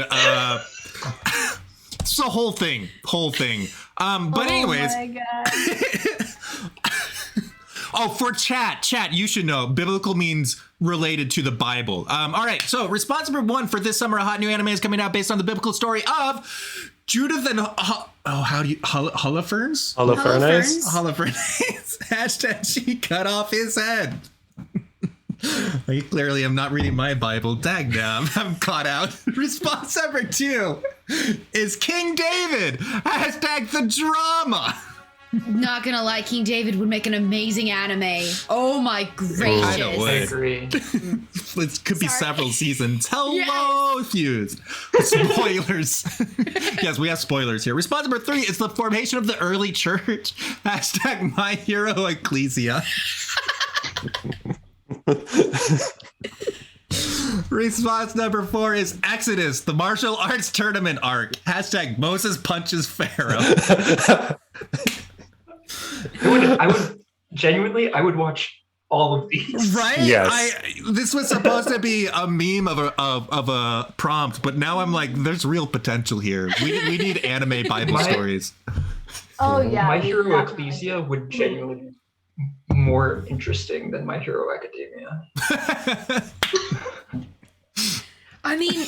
it's a whole thing. But anyways,
Oh my God.
oh, for chat, you should know biblical means related to the Bible. All right, so response number one for this summer, a hot new anime is coming out based on the biblical story of Judith and Holofernes?
Holofernes?
Holofernes. Hashtag she cut off his head. I clearly am not reading my Bible. Dagnam, I'm caught out. Response number two is King David. Hashtag the drama.
Not gonna lie, King David would make an amazing anime. Oh my gracious.
I don't
I
would.
agree.
It could be several seasons. Hello, Fuse. Spoilers. Yes, we have spoilers here. Response number three is the formation of the early church. Hashtag my hero ecclesia. Response number four is Exodus, the martial arts tournament arc. Hashtag Moses punches Pharaoh.
I would genuinely, I would watch all of these.
Right?
Yes.
This was supposed to be a meme of a prompt, but now I'm like, there's real potential here. We need anime Bible stories.
Oh yeah.
My
we
Hero
definitely-
Ecclesia would genuinely be more interesting than My Hero Academia.
I mean,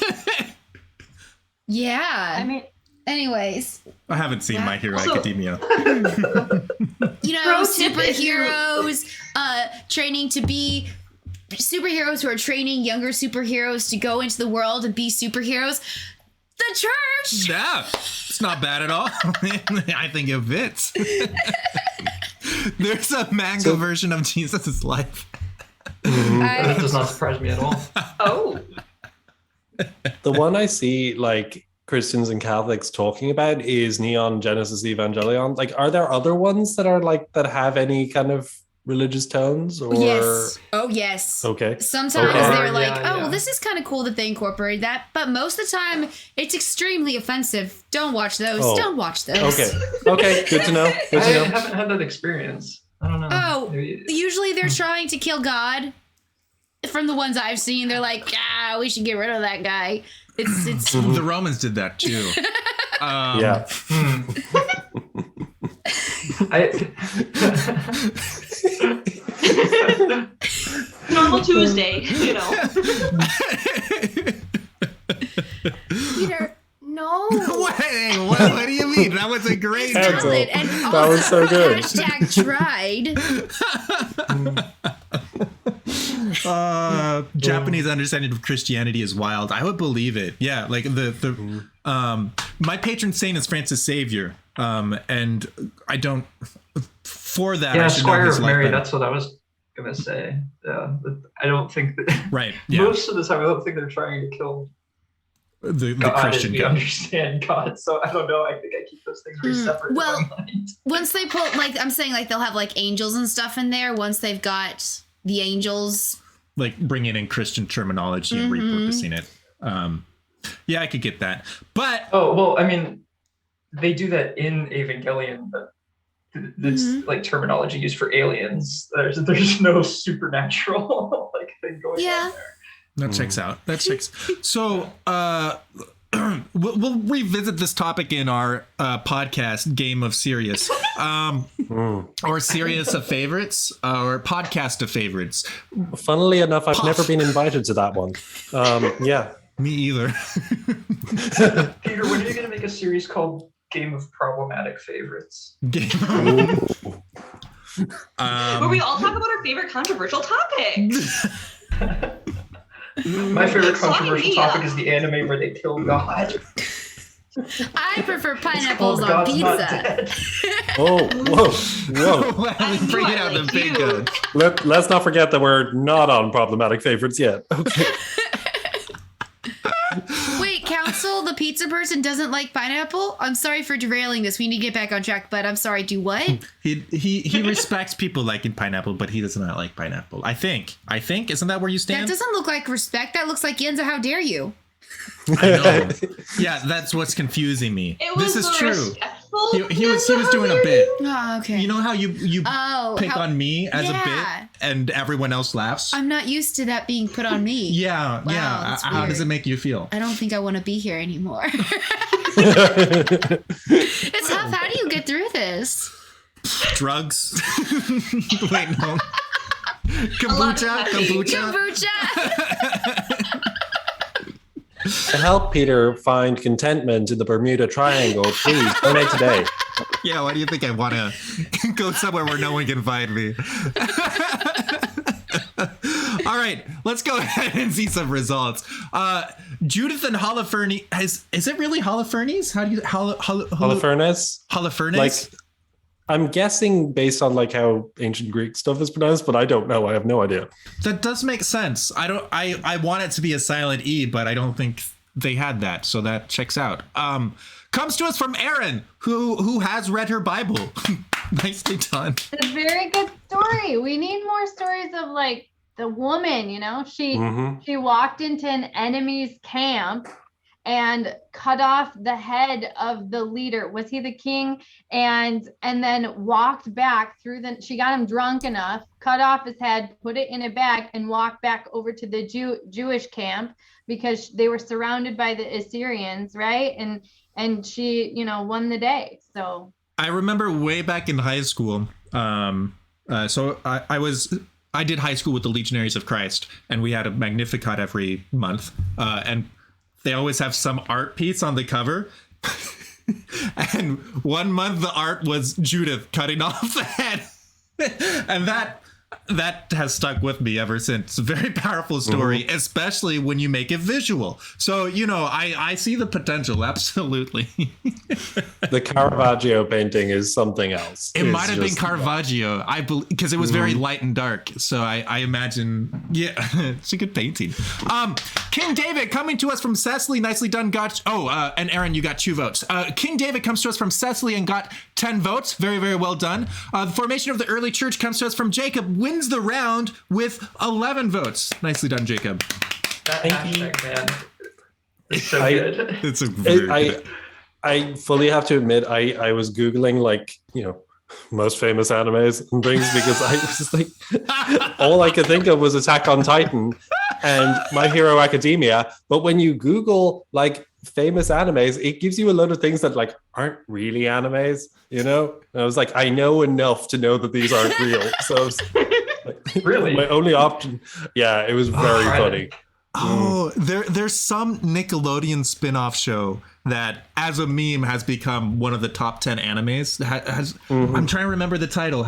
yeah.
I mean,
anyways,
I haven't seen My Hero
Also-
Academia.
superheroes training to be superheroes who are training younger superheroes to go into the world and be superheroes. The church.
Yeah, it's not bad at all. I think it fits. There's a manga version of Jesus' life.
That does not surprise me at all.
Oh.
The one I see like Christians and Catholics talking about is Neon Genesis Evangelion. Like, are there other ones that are like that have any kind of religious tones? Or
Yes. Oh yes.
Okay.
Sometimes
Okay.
they're like,
Yeah,
oh,
yeah.
this is kind of cool that they incorporate that. But most of the time, it's extremely offensive. Don't watch those.
Oh.
Don't watch those.
Okay. Okay. Good to know. Good
I
to know.
haven't had that experience. I don't know.
Oh,
Maybe-
usually they're trying to kill God. From the ones I've seen, they're like, we should get rid of that guy. It's
The Romans did that too.
Yeah.
Normal Tuesday, you know.
Peter. No.
What do you mean? That was a great
Hands
joke.
up.
And
That was so good.
Hashtag tried.
Japanese understanding of Christianity is wild. I would believe it. Yeah, like my patron saint is Francis Xavier, and I don't. For that,
yeah,
I should
Squire
know his
of
life
Mary.
better.
That's what I was gonna say. Yeah, I don't think that.
Right. Yeah.
Most of the time, I don't think they're trying to kill
the
God
Christian
as we
God.
understand God. So I don't know. I think I keep those things very separate.
Well,
in my mind.
Once they put, like, I'm saying, like, they'll have, like, angels and stuff in there. Once they've got the angels.
Like bringing in Christian terminology and repurposing it. Yeah, I could get that. But
well, I mean, they do that in Evangelion, but it's like terminology used for aliens. There's no supernatural like thing going on there.
That checks out. That checks. So we'll revisit this topic in our podcast Game of Serious, or Serious of Favorites, or Podcast of Favorites.
Funnily enough, I've never been invited to that one. Yeah.
Me either.
Peter, when are you going to make a series called Game of Problematic Favorites?
Where we all talk about our favorite controversial topics.
My favorite controversial
media.
topic is the anime where they kill God.
I prefer
It's
pineapples
called
on
God's Not
pizza.
Dead.
Oh, whoa.
Bring it out the big gun.
Let's not forget that we're not on problematic favorites yet. Okay.
Wait, Council, the pizza person doesn't like pineapple? I'm sorry for derailing this. We need to get back on track, but I'm sorry, do what?
He respects people liking pineapple, but he does not like pineapple. I think. Isn't that where you
That
stand?
doesn't look like respect. That looks like Yenza, how dare you?
I know. Yeah, that's what's confusing me. This is true. He was doing a bit.
Oh, okay.
You know how you pick on me as a
Yeah.
bit and everyone else laughs?
I'm not used to that being put on me.
Yeah,
Wow,
yeah.
that's
How
weird.
does it make you feel?
I don't think I want to be here anymore. It's tough. How do you get through this?
Drugs? Wait, no. Kombucha?
To help Peter find contentment in the Bermuda Triangle, please donate today.
Yeah, why do you think I want to go somewhere where no one can find me? All right, let's go ahead and see some results. Judith and Holofernes. Is it really Holofernes? How do you
Holofernes?
Holofernes?
Like, I'm guessing based on like how ancient Greek stuff is pronounced, but I don't know. I have no idea.
That does make sense. I want it to be a silent E, but I don't think they had that, so that checks out. Comes to us from ERIN, who has read her Bible. Nicely done.
It's a very good story. We need more stories of like the woman, you know, she walked into an enemy's camp and cut off the head of the leader. Was he the king? And then walked back through she got him drunk enough, cut off his head, put it in a bag, and walked back over to the Jewish camp because they were surrounded by the Assyrians, right? And she, you know, won the day. So
I remember way back in high school. So I did high school with the Legionaries of Christ, and we had a Magnificat every month, and they always have some art piece on the cover. And one month the art was Judith cutting off the head. And that has stuck with me ever since. Very powerful story, especially when you make it visual. So, you know, I see the potential. Absolutely.
The Caravaggio painting is something else.
It might have been Caravaggio, I believe, because it was very light and dark. So I imagine, yeah, it's a good painting. King David coming to us from CECILY, nicely done. And ERIN, you got 2 votes. King David comes to us from CECILY and got 10 votes. Very, very well done. The formation of the early church comes to us from Jacob, wins the round with 11 votes. Nicely done, Jacob.
That hashtag, man. It's so good.
It's a very
I fully have to admit, I was Googling, like, you know, most famous animes and things because I was just like, all I could think of was Attack on Titan and My Hero Academia. But when you Google like famous animes, it gives you a lot of things that like aren't really animes, you know? And I was like, I know enough to know that these aren't real. So I was like,
Really?
my only option. Yeah, it was very funny.
Oh, there's some Nickelodeon spin-off show that as a meme has become one of the top 10 animes. I'm trying to remember the title.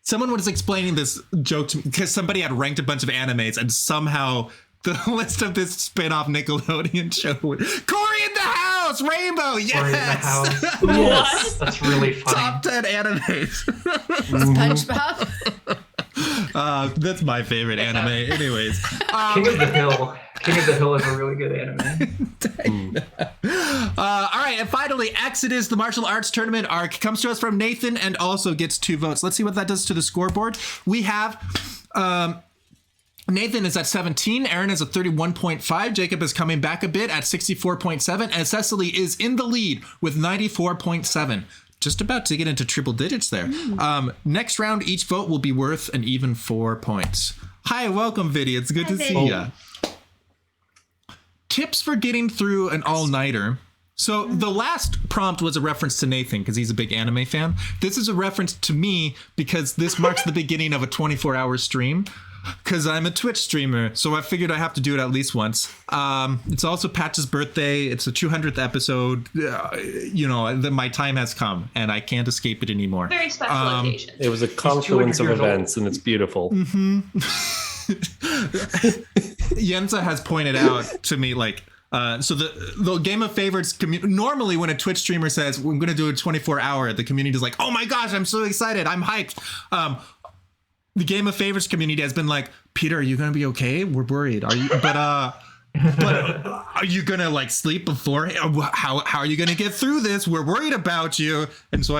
Someone was explaining this joke to me because somebody had ranked a bunch of animes and somehow the list of this spin-off Nickelodeon show. Corey in the House, Rainbow, yes.
Corey in the House.
What?
That's really funny.
Top 10 animes.
SpongeBob.
That's my favorite anime. Anyways,
King of the Hill. King of the Hill is a really good anime.
all right, and finally, Exodus, the martial arts tournament arc, comes to us from Nathan and also gets 2 votes. Let's see what that does to the scoreboard. We have Nathan is at 17, Erin is at 31.5, Jacob is coming back a bit at 64.7, and Cecily is in the lead with 94.7. Just about to get into triple digits there. Next round, each vote will be worth an even 4 points. Hi, welcome, Viddy. It's good to see ya. Tips for getting through an all-nighter. So the last prompt was a reference to Nathan because he's a big anime fan. This is a reference to me because this marks the beginning of a 24-hour stream because I'm a Twitch streamer. So I figured I have to do it at least once. It's also Patch's birthday. It's the 200th episode. My time has come and I can't escape it anymore.
Very special occasion.
It was a confluence of events and it's beautiful.
Yenza has pointed out to me, so the Game of Favorites community, normally when a Twitch streamer says, we're going to do a 24-hour, the community is like, oh my gosh, I'm so excited. I'm hyped. The Game of Favorites community has been like, Peter, are you going to be okay? We're worried. Are you, but are you going to sleep before? How are you going to get through this? We're worried about you. And so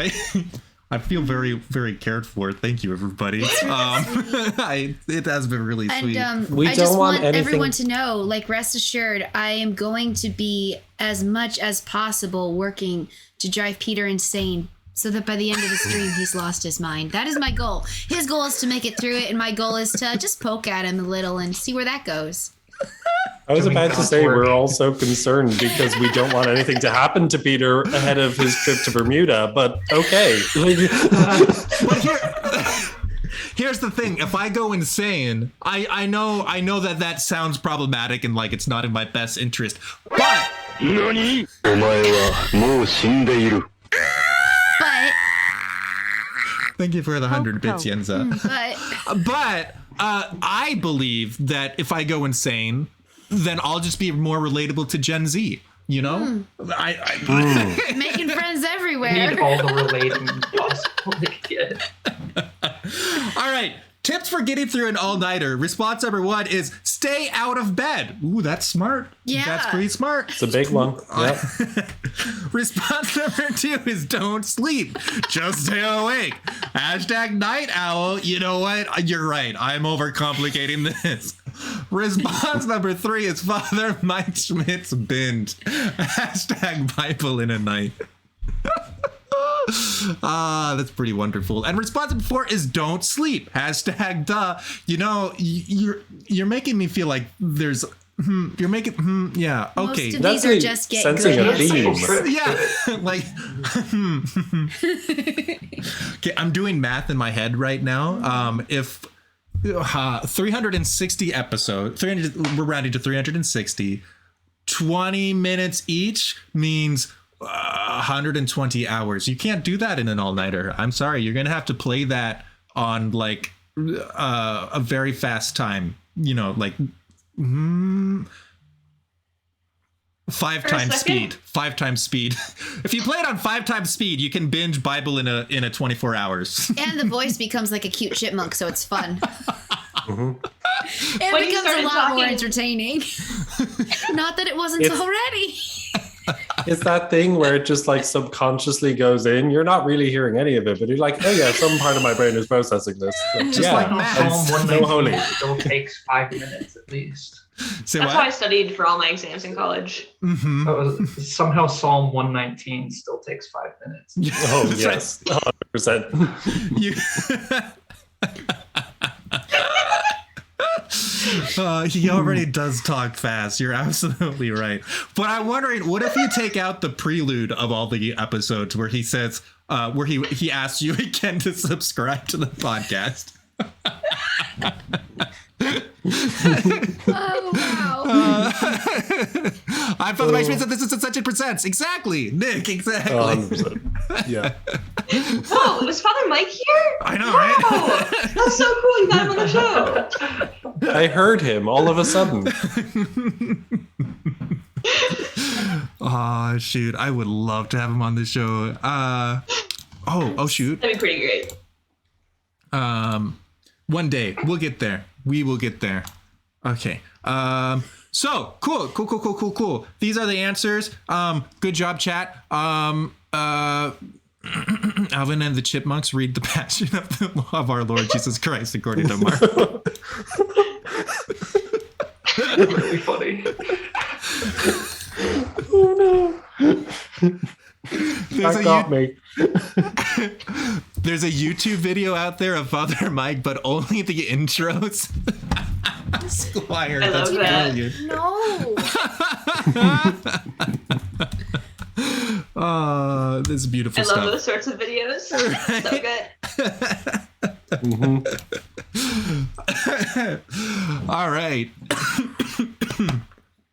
I feel very, very cared for. Thank you, everybody. It has been really sweet.
And I just want everyone to know, rest assured, I am going to be as much as possible working to drive Peter insane so that by the end of the stream, he's lost his mind. That is my goal. His goal is to make it through it, and my goal is to just poke at him a little and see where that goes.
I was about to say we're all so concerned because we don't want anything to happen to Peter ahead of his trip to Bermuda, but okay.
But here's the thing. If I go insane, I know that sounds problematic and it's not in my best interest. But thank you for the 100 bits, Yenza. But I believe that if I go insane, then I'll just be more relatable to Gen Z. You know,
making friends everywhere.
Need all the relating possible to get.
All right. Tips for getting through an all-nighter. Response number 1 is stay out of bed. Ooh, that's smart.
Yeah.
That's pretty smart.
It's a big one. Yep.
Response number 2 is don't sleep. Just stay awake. #night owl. You know what? You're right. I'm overcomplicating this. Response number 3 is Father Mike Schmidt's binge. #Bible in a night. That's pretty wonderful. And response number 4 is don't sleep. #duh. You know, you're making me feel like there's you're making yeah, okay.
Most of these are just get
sensing a theme.
Yeah, okay, I'm doing math in my head right now. If 360 episodes, we're rounding to 360, 20 minutes each means 120 hours. You can't do that in an all-nighter. I'm sorry. You're gonna have to play that on a very fast time. 5 times speed. 5 times speed. If you play it on 5 times speed, you can binge Bible in a 24 hours.
And the voice becomes like a cute chipmunk, so it's fun. It
When you
becomes a
started
lot more
talking-
entertaining. Not that it wasn't already.
It's that thing where it just subconsciously goes in. You're not really hearing any of it, but you're like, oh yeah, some part of my brain is processing this.
Just like math.
Psalm
So holy.
119 still takes 5 minutes at least.
Say
That's
what?
how I studied for all my exams in college.
Somehow Psalm 119 still takes 5 minutes.
Oh yes, 100%.
He already does talk fast. You're absolutely right. But I'm wondering, what if you take out the prelude of all the episodes where he says, where he asks you again to subscribe to the podcast?
Oh, wow.
I'm Father Mike Schmidt said this is such a percent. Exactly. Nick, exactly.
100%. Yeah.
Oh, was Father Mike here?
I know,
Wow,
right?
that's so cool. You got him on the show.
I heard him all of a sudden.
Oh shoot, I would love to have him on the show. Oh shoot.
That'd be pretty great.
One day we'll get there. We will get there. Okay. So cool. These are the answers. Good job, chat. Alvin and the Chipmunks read the Passion of our Lord Jesus Christ according to Mark.
That's really funny.
Oh no. That got me.
There's a YouTube video out there of Father Mike, but only the intros. Squire,
I
that's
love that.
brilliant.
No.
Oh, this is beautiful
I
stuff.
love those sorts of videos.
Right.
So good.
All right.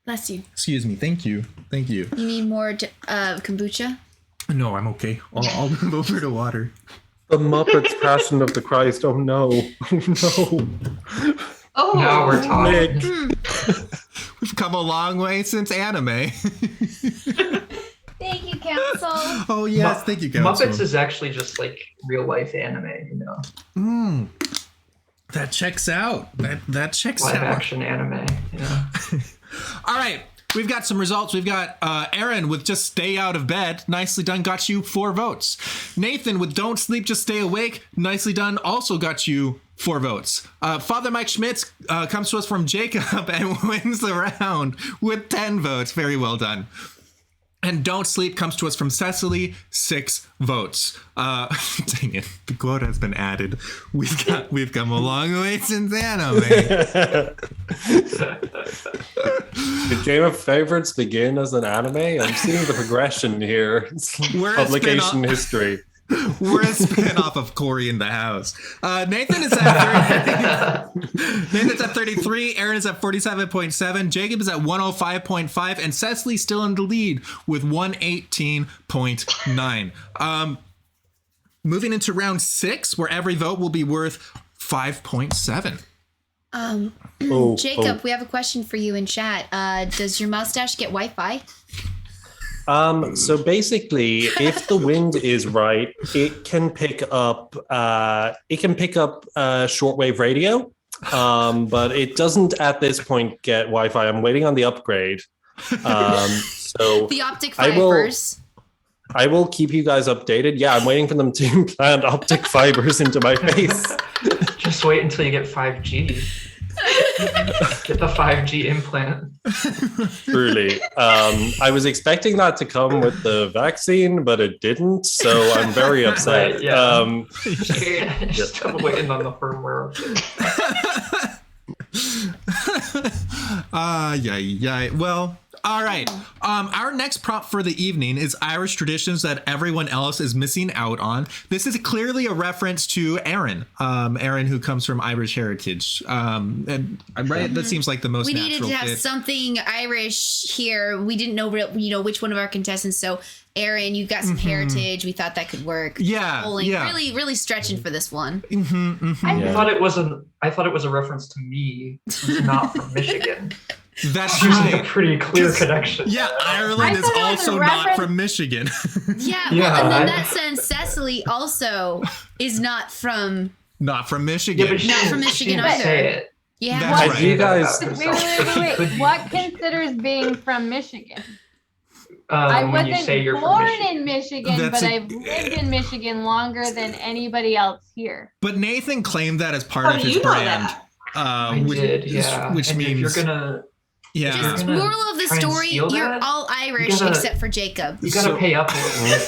Bless you.
Excuse me. Thank you.
You need more kombucha?
No, I'm okay. I'll move over to water.
The Muppets Passion of the Christ. Oh no. Oh no.
Oh,
Now we're talking.
Nick.
We've come a long way since anime.
Thank you, Council.
Oh yes, thank you, Council.
Muppets is actually just like real life anime, you know.
That checks out. That checks
Live
out.
action anime. Yeah.
All right. We've got some results. We've got Erin with Just Stay Out of Bed. Nicely done. Got you 4 votes. Nathan with Don't Sleep, Just Stay Awake. Nicely done. Also got you 4 votes. Father Mike Schmitz comes to us from Jacob and wins the round with 10 votes. Very well done. And Don't Sleep comes to us from Cecily, 6 votes. Dang it, the quote has been added. We've come a long way since anime.
Did Game of Favorites begin as an anime? I'm seeing the progression here.
We're a
Publication
spin-off.
history.
We're a spin-off of Corey in the House. Nathan is at 30. Nathan's at 33. Erin is at 47.7. Jacob is at 105.5. And Cecily's still in the lead with 118.9. Moving into round 6, where every vote will be worth 5.7.
Jacob, we have a question for you in chat. Does your mustache get Wi-Fi?
So basically, if the wind is right, it can pick up shortwave radio, but it doesn't at this point get Wi-Fi. I'm waiting on the upgrade. So
The optic fibers.
I will keep you guys updated. Yeah, I'm waiting for them to implant optic fibers into my face.
Just wait until you get 5G. Get the 5G implant.
Truly. I was expecting that to come with the vaccine, but it didn't. So I'm very upset.
Right, yeah. Still waiting on the firmware update.
Yeah. Well, all right. Our next prompt for the evening is Irish traditions that everyone else is missing out on. This is clearly a reference to Erin. Erin, who comes from Irish heritage. And right, that seems like the most natural
needed to have
fit.
something Irish here. We didn't know which one of our contestants. So Erin, you've got some heritage. We thought that could work.
Yeah.
Really stretching for this one.
I thought it was a reference to me, who's not from Michigan.
That's
There's
right.
a pretty clear connection.
Yeah, Ireland is
thought it was
also
a
not
reference-
from Michigan.
Yeah,
Yeah,
well, and in
I-
that sense, Cecily also is not from.
Not from Michigan.
Yeah, but she
Not from
didn't-
Michigan
she didn't
either.
say it.
Yeah.
That's
Have
right.
you guys?
Wait. What considers being from Michigan? I
When you
wasn't
say you're
born
from Michigan.
in Michigan,
That's
but
a-
I've lived in Michigan longer than anybody else here.
But Nathan claimed that as part
How
of
do
his
you know
brand.
that?
I
Which,
did, yeah.
which
And
means
if you're gonna
yeah.
Just
gonna
moral of the
try and
story:
steal
you're
that,
all Irish
gotta-
except for Jacob.
you gotta
So-
pay up a little.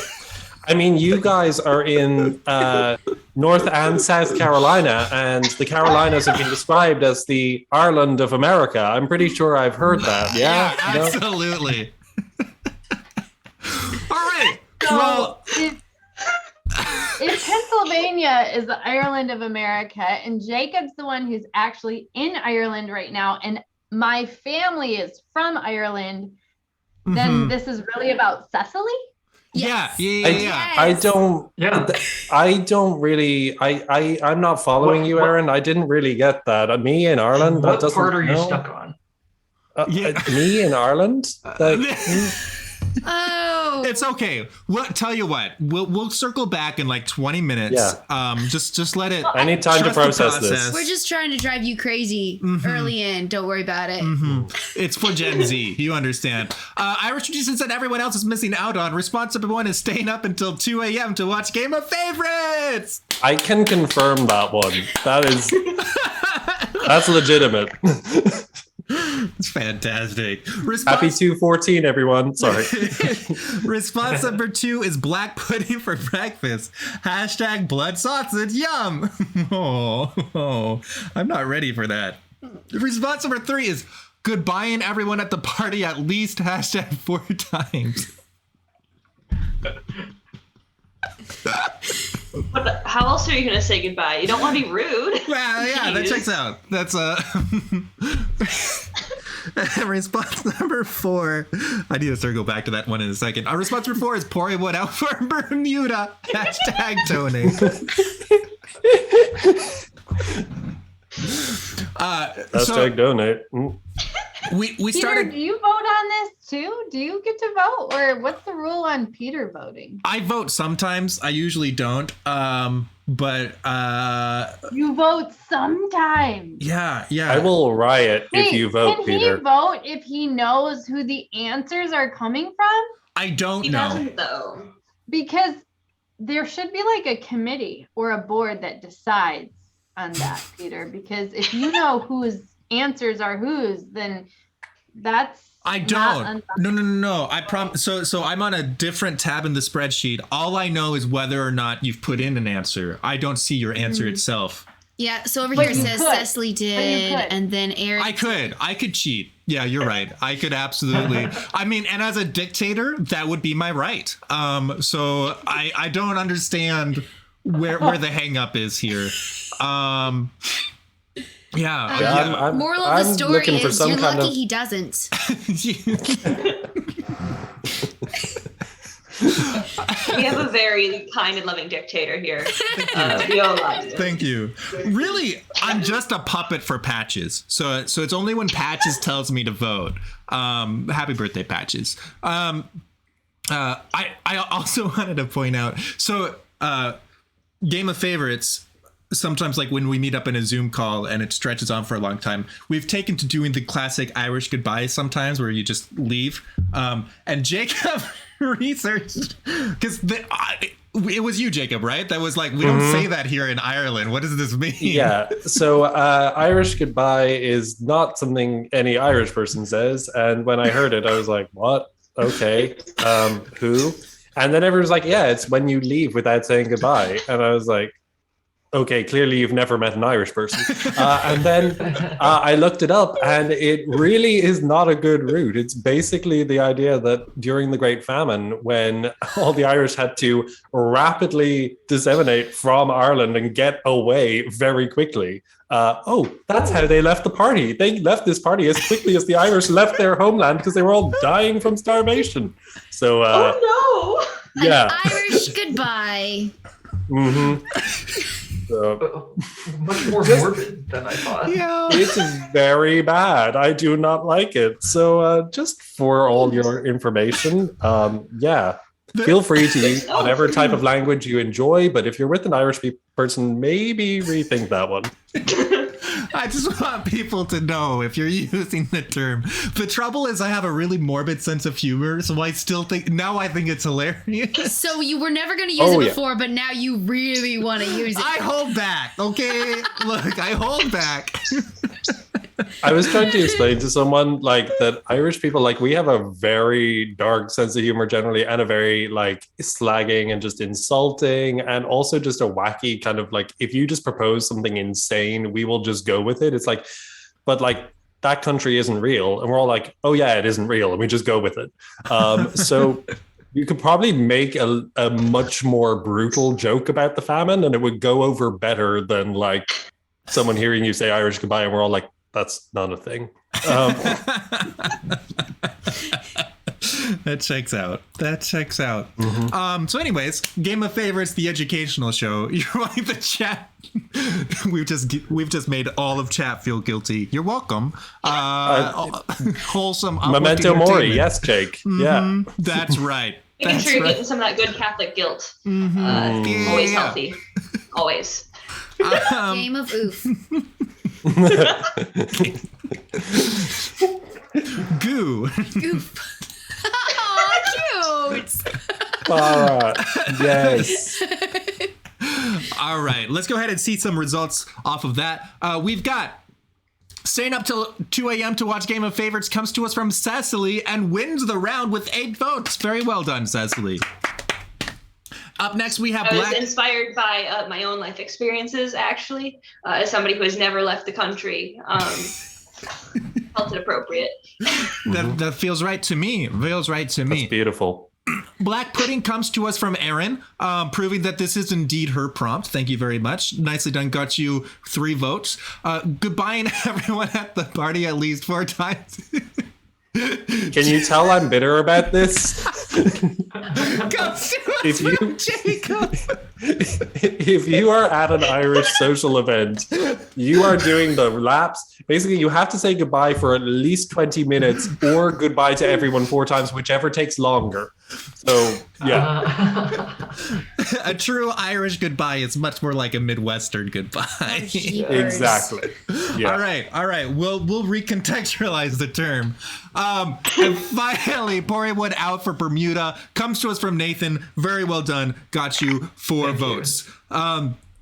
I mean, you guys are in North and South Carolina, and the Carolinas have been described as the Ireland of America. I'm pretty sure I've heard that. Yeah. No?
Absolutely. All right.
So
Well,
if Pennsylvania is the Ireland of America, and Jacob's the one who's actually in Ireland right now, and my family is from Ireland, then this is really about Cecily?
Yes.
Yeah.
I don't.
Yeah.
I don't really. I'm not following you,
What-
Aaron. I didn't really get that. Me in Ireland.
What
that
part are you
no.
stuck on?
Me in Ireland.
Oh,
It's okay. Tell you what, we'll circle back in like 20 minutes.
Yeah.
Just let it.
I need time to
trust the
process this.
we're just trying to drive you crazy early in. Don't worry about it.
It's for Gen Z. You understand. Irish traditions that everyone else is missing out on. Response number 1 is staying up until 2 a.m. to watch Game of Favorites.
I can confirm that one. That's legitimate.
It's fantastic.
Happy 2/14, everyone. Sorry.
Response number 2 is black pudding for breakfast. Hashtag blood sausage. Yum. Oh, I'm not ready for that. Response number 3 is goodbying everyone at the party at least hashtag 4 times.
But how else are you gonna say goodbye? You don't want to be rude.
Well, yeah, that checks out. That's response number 4. I need to circle back to that one in a second. Response number 4 is pouring one out for Bermuda. Hashtag Tony.
Hashtag donate.
We
Peter,
started.
do you vote on this too? Do you get to vote, or what's the rule on Peter voting?
I vote sometimes. I usually don't. But
You vote sometimes.
yeah.
I will riot if you vote,
can
Peter.
he vote if he knows who the answers are coming from?
I don't
He
know.
doesn't though.
Because there should be like a committee or a board that decides on that, Peter. Because if you know whose answers are whose, then that's
I
not
don't. No. I promise. So I'm on a different tab in the spreadsheet. All I know is whether or not you've put in an answer. I don't see your answer itself.
Yeah, so over
But
here it
you
says
could.
Cecily
But you
did,
could.
and then Eric.
I could cheat. Yeah, you're right. I could absolutely. I mean, and as a dictator, that would be my right. So I don't understand where the hang up is here. Yeah.
Moral of the story
looking for
is
some
you're
kind
lucky
of-
he doesn't.
We have a very kind and loving dictator here. We all love you.
Thank you. Really, I'm just a puppet for Patches. So it's only when Patches tells me to vote. Happy birthday, Patches. I also wanted to point out. So Game of Favorites. Sometimes, like when we meet up in a Zoom call and it stretches on for a long time, we've taken to doing the classic Irish goodbyes sometimes where you just leave. And Jacob researched, because it was you, Jacob, right? That was like, we don't say that here in Ireland. What does this mean?
Yeah. So Irish goodbye is not something any Irish person says. And when I heard it, I was like, what? Okay. Who? And then everyone's like, yeah, it's when you leave without saying goodbye. And I was like, okay, clearly you've never met an Irish person. And then I looked it up, and it really is not a good route. It's basically the idea that during the Great Famine, when all the Irish had to rapidly disseminate from Ireland and get away very quickly, that's how they left the party. They left this party as quickly as the Irish left their homeland because they were all dying from starvation. So,
Oh
yeah.
An Irish goodbye.
So,
Much more morbid than I thought.
Yeah.
it's very bad. I do not like it. So just for all your information, feel free to use whatever type of language you enjoy. But if you're with an Irish person, maybe rethink that one.
I just want people to know if you're using the term. The trouble is I have a really morbid sense of humor, so I think it's hilarious.
So you were never going to use it before, but now you really want to use it.
I hold back, okay? Look, I hold back.
I was trying to explain to someone like that Irish people, like we have a very dark sense of humor generally, and a very like slagging and just insulting, and also just a wacky kind of like, if you just propose something insane, we will just go with it. It's like, but like that country isn't real. And we're all like, oh yeah, it isn't real. And we just go with it. So you could probably make a much more brutal joke about the famine, and it would go over better than like someone hearing you say Irish goodbye and we're all like, that's not a thing.
That checks out. So anyways, Game of Favorites, the educational show. You're like the chat. We've just made all of chat feel guilty. You're welcome. Wholesome.
Memento mori. Yes, Jake. Yeah.
That's right.
Making sure you're getting some of that good Catholic guilt. Always healthy. Always.
Game of oof.
Goo.
Goof. Aw, cute.
All right. Yes.
All right. Let's go ahead and see some results off of that. We've got staying up till 2 a.m. to watch Game of Favorites comes to us from CECILY and wins the round with 8 votes. Very well done, CECILY. Up next, we have
I was inspired by my own life experiences, actually, as somebody who has never left the country. Felt it appropriate.
That feels right to me.
That's beautiful.
Black Pudding comes to us from ERIN, proving that this is indeed her prompt. Thank you very much. Nicely done. Got you 3 votes. Goodbye, everyone at the party at least 4 times.
Can you tell I'm bitter about this? If you are at an Irish social event, you are doing the laps. Basically, you have to say goodbye for at least 20 minutes or goodbye to everyone 4 times, whichever takes longer. So, yeah.
A true Irish goodbye is much more like a Midwestern goodbye.
Exactly. Yeah.
All right. We'll recontextualize the term. And finally, Porrywood out for Bermuda comes to us from Nathan. Very well done. Got you 4 votes.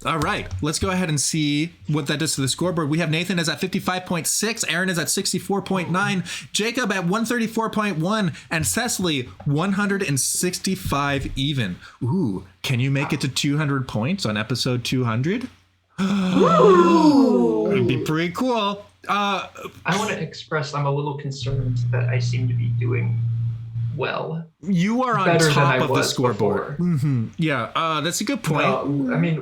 All right, let's go ahead and see what that does to the scoreboard. We have Nathan is at 55.6, Aaron is at 64.9, Jacob at 134.1, and CECILY 165 even. Ooh, can you make it to 200 points on episode 200? It'd be pretty cool.
I want to express I'm a little concerned that I seem to be doing well.
You are on top of the scoreboard. Yeah, that's a good point.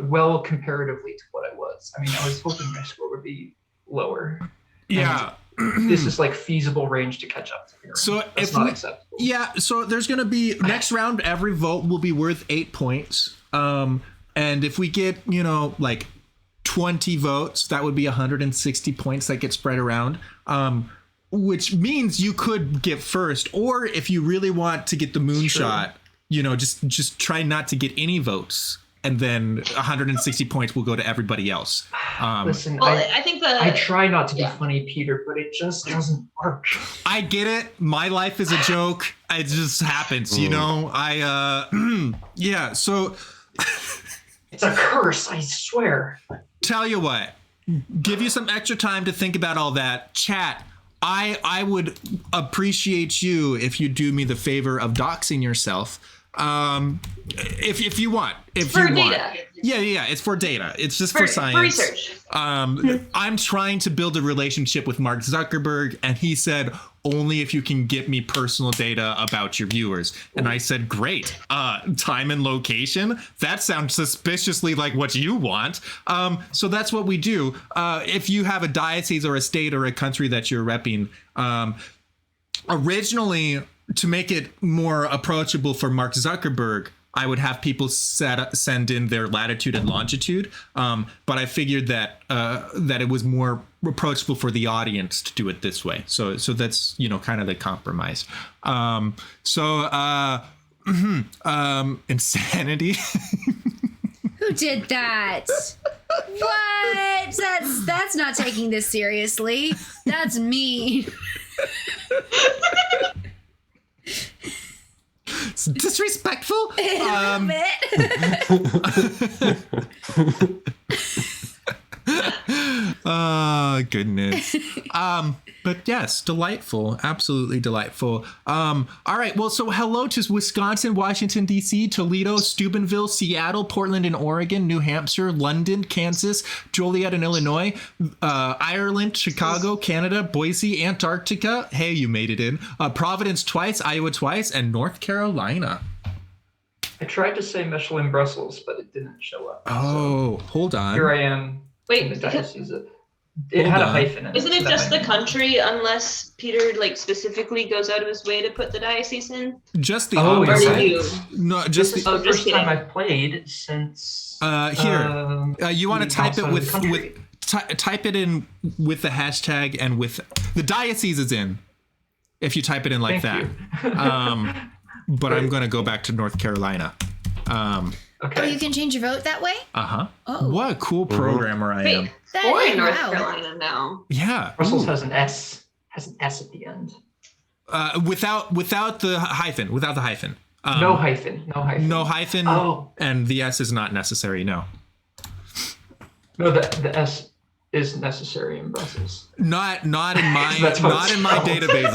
Well, comparatively to what I was. I was hoping my score would be lower.
Yeah.
This is like feasible range to catch up to here.
So
that's not acceptable.
Yeah, so there's going to be next round, every vote will be worth 8 points. And if we get, like 20 votes, that would be 160 points that get spread around. Which means you could get first, or if you really want to get the moonshot, just try not to get any votes, and then 160 points will go to everybody else.
Listen,
I think
I try not to be funny, Peter, but it just doesn't work.
I get it. My life is a joke. It just happens, yeah. So
it's a curse, I swear.
Tell you what, give you some extra time to think about all that. Chat. I would appreciate you if you do me the favor of doxing yourself. If you want.
For data.
Yeah, it's for data. It's just for science.
For research.
I'm trying to build a relationship with Mark Zuckerberg, and he said, only if you can get me personal data about your viewers. And I said, great. Time and location? That sounds suspiciously like what you want. So that's what we do. If you have a diocese or a state or a country that you're repping, originally, to make it more approachable for Mark Zuckerberg, I would have people send in their latitude and longitude, but I figured that it was more approachable for the audience to do it this way. So that's kind of the compromise. Insanity.
Who did that? What? That's not taking this seriously. That's mean.
It's disrespectful.
A bit.
Oh, goodness. But yes, delightful. Absolutely delightful. All right. Well, so hello to Wisconsin, Washington, D.C., Toledo, Steubenville, Seattle, Portland in Oregon, New Hampshire, London, Kansas, Joliet in Illinois, Ireland, Chicago, Canada, Boise, Antarctica. Hey, you made it in. Providence twice, Iowa twice, and North Carolina.
I tried to say Michelin, Brussels, but it didn't show up.
Oh, hold on.
Here I am.
Wait,
in the diocese. It had a hyphen in it.
Isn't it just the country unless Peter like specifically goes out of his way to put the diocese in?
Just the
Oh,
opposite.
you're
right.
No, just
This is the first time I've played since.
you want to type it with type it in with the hashtag and with the diocese is in. If you type it in like
Thank
that. But I'm going to go back to North Carolina.
Okay.
Oh, you can change your vote that way?
Uh-huh.
Oh.
What a cool programmer I am.
Or in North
Wow.
Carolina now.
Yeah.
Brussels has an S. Has an S at the end.
Without the hyphen. Without the hyphen.
No hyphen. No hyphen.
No hyphen.
Oh.
And the S is not necessary. No.
No, the S is necessary in Brussels.
Not in my
That's what
not
it's
in my
called.
database.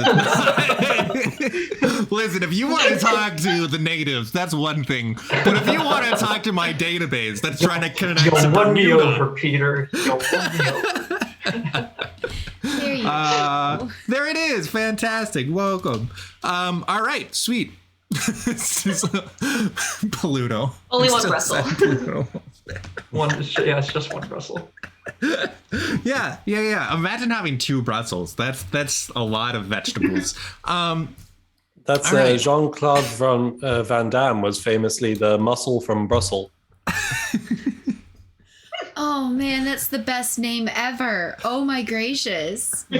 Listen, if you want to talk to the natives, that's one thing. But if you want to talk to my database, that's trying to connect
You
to
won me
Bermuda.
over, Peter. You won me over.
There you go.
There it is. Fantastic. Welcome. All right. Sweet. Pluto.
Only one
Still
Brussels.
said Pluto.
It's just one Brussels.
Yeah. Imagine having 2 Brussels. That's a lot of vegetables.
That's
All right.
Jean-Claude Van Damme was famously the muscle from Brussels.
Oh man, that's the best name ever. Oh my gracious.
I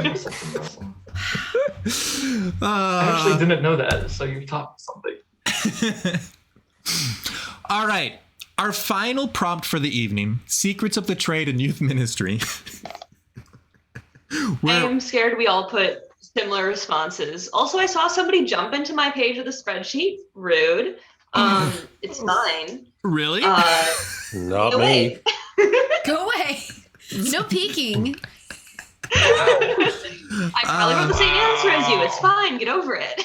actually didn't know that, so you've taught me something.
All right. Our final prompt for the evening: Secrets of the Trade and Youth Ministry.
I'm scared we all put similar responses. Also, I saw somebody jump into my page of the spreadsheet. Rude. It's fine.
Really?
Not
Go
me.
away.
Go away. No peeking.
I probably wrote the same answer as you. It's fine. Get over it.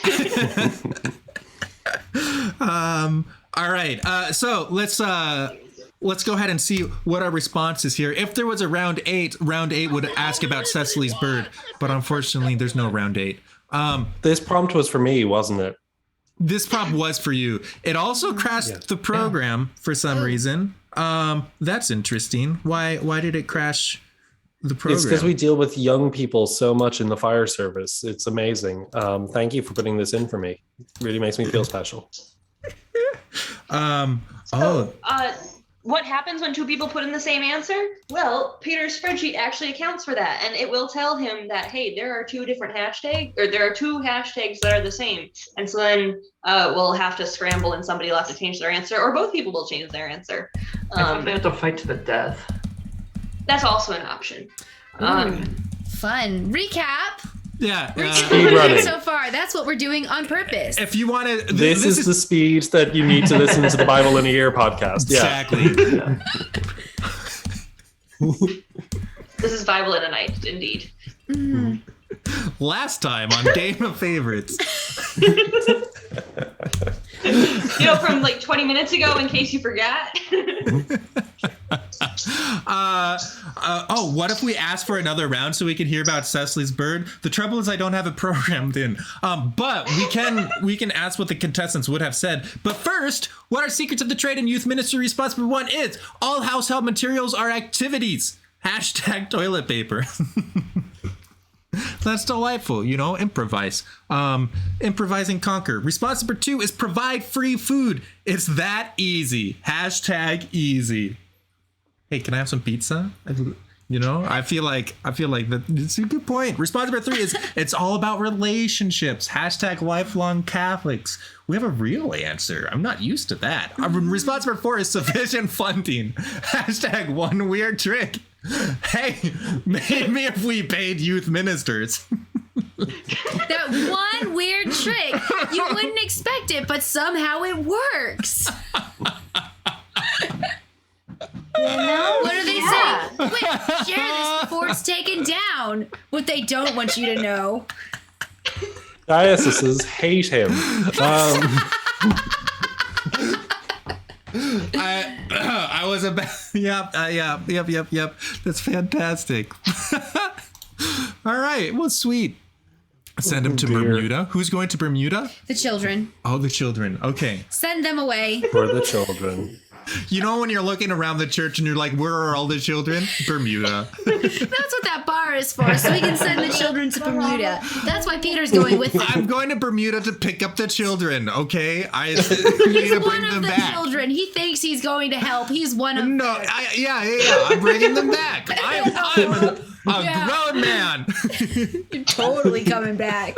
All right. So let's go ahead and see what our response is here. If there was a round 8 would ask about Cecily's bird, but unfortunately there's no round 8.
This prompt was for me, wasn't it?
This prompt was for you. It also crashed the program for some reason. That's interesting. Why did it crash the program?
It's because we deal with young people so much in the fire service. It's amazing. Thank you for putting this in for me. It really makes me feel special.
What happens when 2 people put in the same answer? Well, Peter's spreadsheet actually accounts for that, and it will tell him that, hey, there are 2 different hashtags, or there are 2 hashtags that are the same. And so then we'll have to scramble and somebody will have to change their answer, or both people will change their answer.
I thought they had to fight to the death.
That's also an option.
Fun. Recap.
Yeah.
Speed running.
So far, that's what we're doing on purpose.
If you want to,
This is the speed that you need to listen to the Bible in a Year podcast. Yeah.
exactly.
This is Bible in a night, indeed.
Last time on Game of Favorites.
From like 20 minutes ago, in case you forgot.
What if we ask for another round so we can hear about Cecily's bird? The trouble is I don't have it programmed in. But we can ask what the contestants would have said. But first, what are Secrets of the Trade and Youth Ministry response number 1 is? All household materials are activities. # toilet paper. That's delightful, improvise. Improvise and conquer. Response number 2 is provide free food. It's that easy. # easy. Hey, can I have some pizza? I feel like that it's a good point. Response number 3 is it's all about relationships. # lifelong Catholics. We have a real answer. I'm not used to that. Response number 4 is sufficient funding. # one weird trick. Hey, maybe if we paid youth ministers.
That one weird trick. You wouldn't expect it, but somehow it works. What do they say? Wait, share this before it's taken down. What they don't want you to know.
Dioceses hate him.
I was about. Yep. That's fantastic. All right. Well, sweet. Send him to Bermuda. Who's going to Bermuda?
The children.
Oh, the children. Okay.
Send them away.
For the children.
You know when you're looking around the church and you're like, where are all the children? Bermuda.
That's what that bar is for, so we can send the children to Bermuda. That's why Peter's going with them.
I'm going to Bermuda to pick up the children, okay? I need
He's
to
one
bring
of
them
the
back.
children. He thinks he's going to help. He's one of
No,
them.
yeah. I'm bringing them back. I'm a grown man.
You're totally coming back.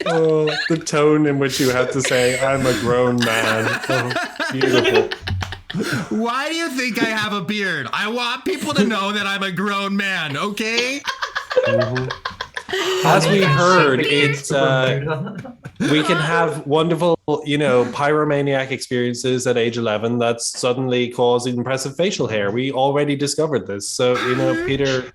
Oh, the tone in which you had to say, I'm a grown man. Oh, beautiful.
Why do you think I have a beard? I want people to know that I'm a grown man, okay?
As we heard, it's we can have wonderful, pyromaniac experiences at age 11 that suddenly cause impressive facial hair. We already discovered this. So,
It's
Peter...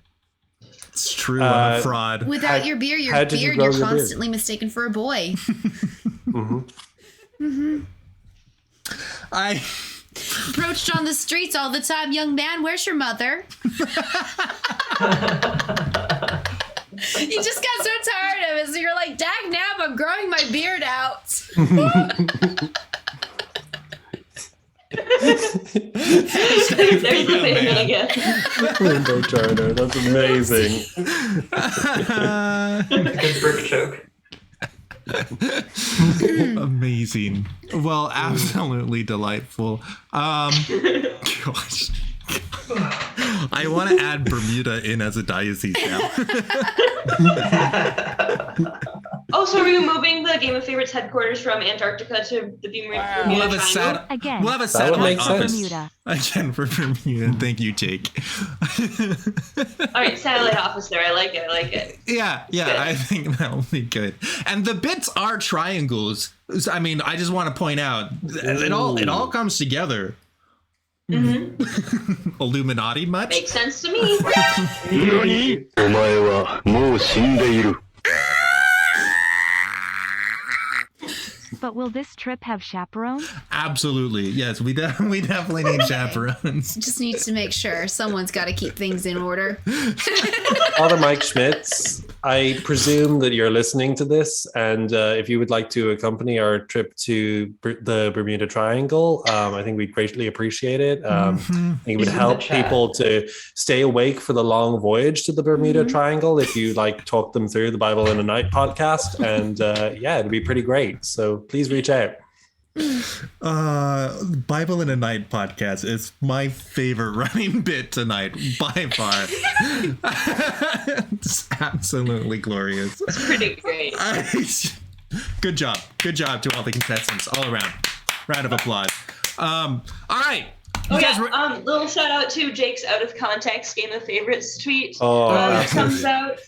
true, I'm a fraud.
Without your beard, you're constantly mistaken for a boy.
I
Approached on the streets all the time. Young man, where's your mother? You just got so tired of it, so you're like, dag nab, I'm growing my beard out.
There's the thing again.
Window China, that's amazing.
Good brick joke.
Amazing. Well, absolutely delightful. Gosh. I want to add Bermuda in as a diocese now.
Oh, so are we moving the Game of Favorites headquarters from Antarctica to the Bermuda
We'll have a
Triangle?
we'll have a satellite
make sense.
office
Bermuda.
again for Bermuda. Thank you, Jake.
All right, satellite office there. I like it.
Yeah, I think that will be good. And the bits are triangles. I mean, I just want to point out it all comes together. Illuminati much?
Makes sense to me.
お前はもう死んでいる。
But will this trip have chaperones?
Absolutely. Yes, we definitely need chaperones.
Just needs to make sure someone's got to keep things in order.
Father Mike Schmitz, I presume that you're listening to this, and if you would like to accompany our trip to the Bermuda Triangle, I think we'd greatly appreciate it. I think it would help people to stay awake for the long voyage to the Bermuda Triangle if you talk them through the Bible in a Night podcast, and it'd be pretty great. So please reach out.
Bible in a Night podcast is my favorite running bit tonight by far. It's absolutely glorious.
It's pretty great.
Good job to all the contestants all around. Round of applause. All right.
Little shout out to Jake's out of context Game of Favorites tweet.
Oh,
comes out.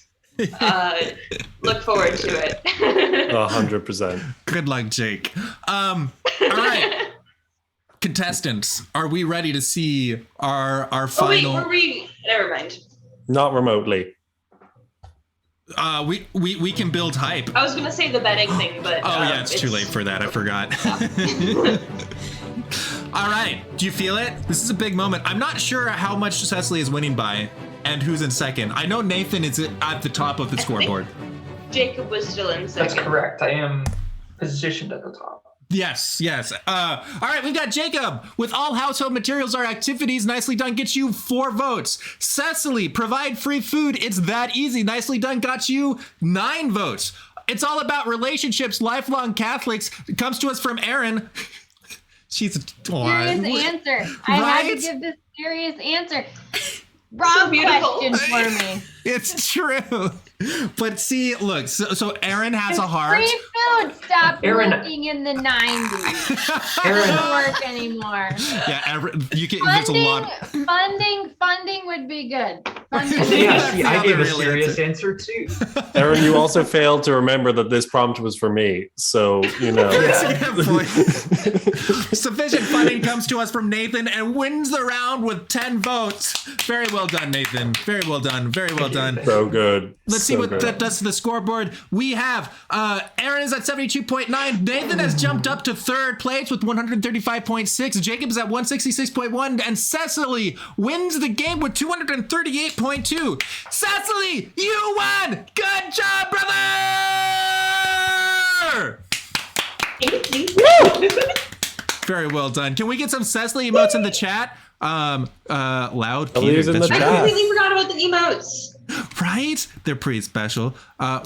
Look forward to it.
100%.
Good luck, Jake. All right. Contestants, are we ready to see our final?
Oh wait, never mind.
Not remotely.
We can build hype.
I was gonna say the betting thing, but
it's too late for that. I forgot. All right, do you feel it? This is a big moment. I'm not sure how much CECILY is winning by and who's in second. I know Nathan is at the top of the scoreboard.
Jacob was still in second.
That's correct. I am positioned at the top.
Yes. All right, we've got Jacob. With all household materials or activities, nicely done gets you 4 votes. CECILY, provide free food. It's that easy. Nicely done got you 9 votes. It's all about relationships, lifelong Catholics. It comes to us from ERIN. She's a
serious answer. I had to give this serious answer. Wrong question for me.
It's true. But see, look, so ERIN has a heart.
Free food stopped working in the 90s. It doesn't work anymore.
Yeah, there's a lot.
Funding would be good.
I gave a serious answer too.
ERIN, you also failed to remember that this prompt was for me, so
Sufficient funding comes to us from Nathan and wins the round with 10 votes. Very well done, Nathan. Very well done.
So good.
Let's see what that does to the scoreboard. We have ERIN is at 72.9. Nathan has jumped up to third place with 135.6. Jacob is at 166.1. And CECILY wins the game with 238.2. CECILY, you won! Good job, brother! Very well done. Can we get some Cecily emotes in the chat? Loud.
Peter, in the
I
chat.
completely forgot about the emotes.
Right? They're pretty special.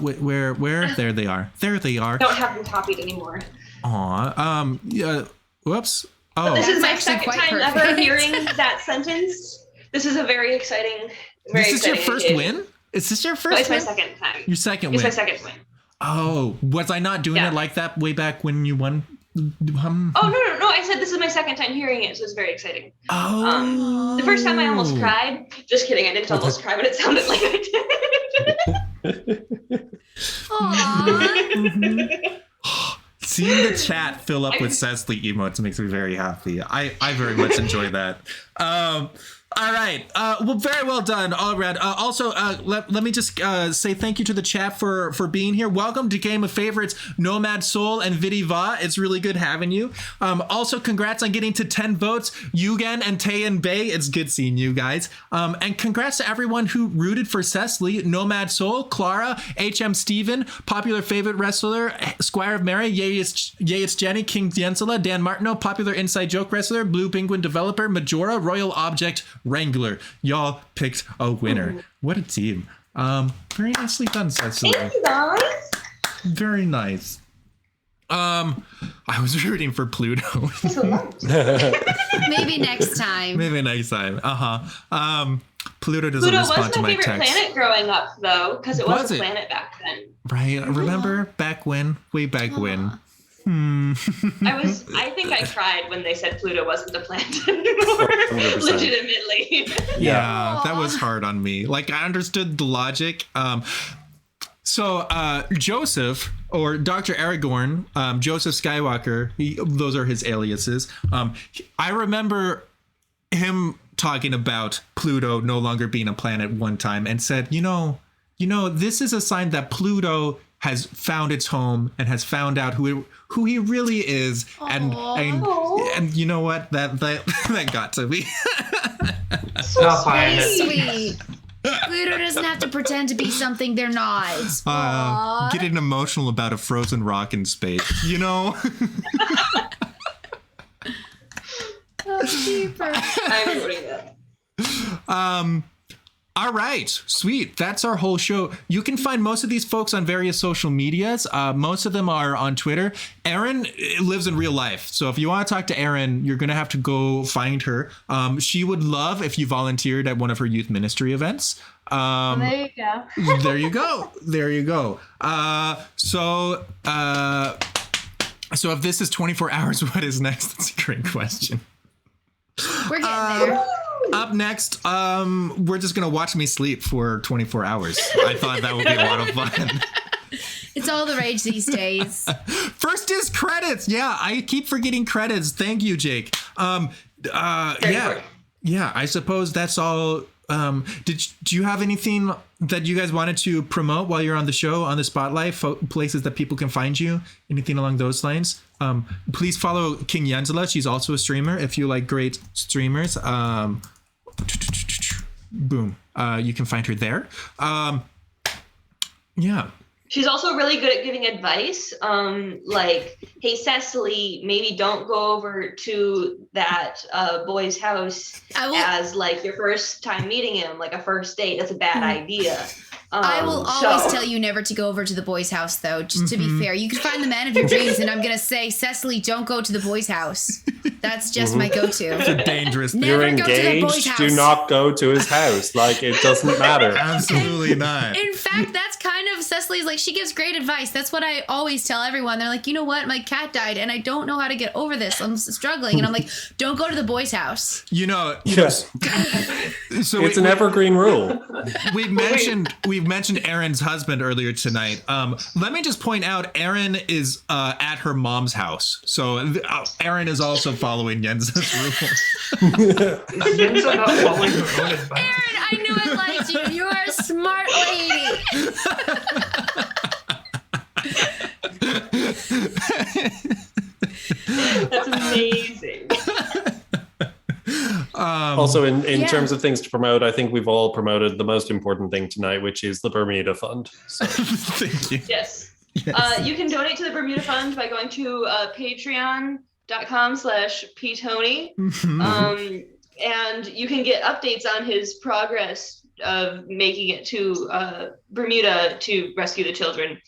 Where? There they are. There they are.
I don't have them copied anymore.
Aw. Yeah. Whoops.
But
Oh.
this is my
That's
second
actually
time
quite
ever
perfect.
hearing that sentence. This is a very exciting.
This is your first
occasion.
win? Is this your
No,
first
it's my
win?
second time.
Your second
It's
win.
my second win.
Oh, was I not doing
Yeah.
it like that way back when you won?
Oh no! I said this is my second time hearing it, so it's very exciting.
Oh.
The first time I almost cried. Just kidding, I didn't almost cry, but it sounded like I did.
Aww.
Seeing the chat fill up with Cecily emotes makes me very happy. I very much enjoy that. All right. Well, very well done, all around. Also, let me just say thank you to the chat for being here. Welcome to Game of Favorites, Nomad Soul and Vidiva. It's really good having you. Also, congrats on getting to 10 votes, Yugen and Taeyeon Bay. It's good seeing you guys. And congrats to everyone who rooted for Cecily, Nomad Soul, Clara, HM Steven, popular favorite wrestler, Squire of Mary, Yayits Jenny, King Jensela, Dan Martineau, popular inside joke wrestler, Blue Penguin developer, Majora, Royal Object, Wrangler. Y'all picked a winner. What a team. Very nicely done, Cecily.
Thank you guys.
Very nice. I was rooting for Pluto.
Maybe next time.
Maybe next time. Pluto doesn't
Pluto
respond
was
to
my
my
favorite
text.
planet growing up, though, because it
Was
was a
it?
planet back then.
Right. Remember back when? Way back when.
I think I cried when they said Pluto wasn't a planet anymore.
100%.
Legitimately.
Yeah, that was hard on me. Like, I understood the logic. So Joseph, or Dr. Aragorn, Joseph Skywalker, those are his aliases. I remember him talking about Pluto no longer being a planet one time and said, you know, this is a sign that Pluto has found its home and has found out who he really is. And you know what? That got to me.
Not buying it.
Sweet. Pluto doesn't have to pretend to be something they're not. Aw.
Getting emotional about a frozen rock in space, you know?
Oh, cheaper.
I'm voting that.
All right, sweet. That's our whole show. You can find most of these folks on various social medias. Most of them are on Twitter. ERIN lives in real life. So if you want to talk to ERIN, you're going to have to go find her. She would love if you volunteered at one of her youth ministry events.
There you go.
There you go. There you go. So if this is 24 hours, what is next? That's a great question.
We're getting there.
Up next, we're just gonna watch me sleep for 24 hours. I thought that would be a lot of fun.
It's all the rage these days.
First is credits. Yeah, I keep forgetting credits. Thank you, Jake. Yeah, I suppose that's all. Do you have anything that you guys wanted to promote while you're on the show, on the spotlight, places that people can find you? Anything along those lines? Please follow King Jensela. She's also a streamer. If you like great streamers, boom, you can find her there. Yeah.
She's also really good at giving advice. Like, hey, Cecily, maybe don't go over to that boy's house as like your first time meeting him, like a first date. That's a bad idea.
I will always tell you never to go over to the boy's house, though, just to be fair. You can find the man of your dreams, and I'm going to say, Cecily, don't go to the boy's house. That's just my go-to.
It's a dangerous thing.
Never
You're
go to the boy's
engaged.
house.
Do not go to his house. Like, it doesn't matter.
Absolutely not.
In fact, that's kind of Cecily's, like, she gives great advice. That's what I always tell everyone. They're like, you know what? My cat died, and I don't know how to get over this. I'm struggling. And I'm like, don't go to the boy's house.
Yes.
So
It's an evergreen rule.
We've mentioned Erin's husband earlier tonight. Let me just point out, Erin is at her mom's house, so Erin is also following Jens's rules.
Jens are not following her own advice.
Erin, I knew I liked you. You are a smart lady.
That's amazing.
Also, in terms of things to promote, I think we've all promoted the most important thing tonight, which is the Bermuda Fund. So.
Thank you.
Yes. You can donate to the Bermuda Fund by going to Patreon twitter.com/ptony. And you can get updates on his progress of making it to Bermuda to rescue the children.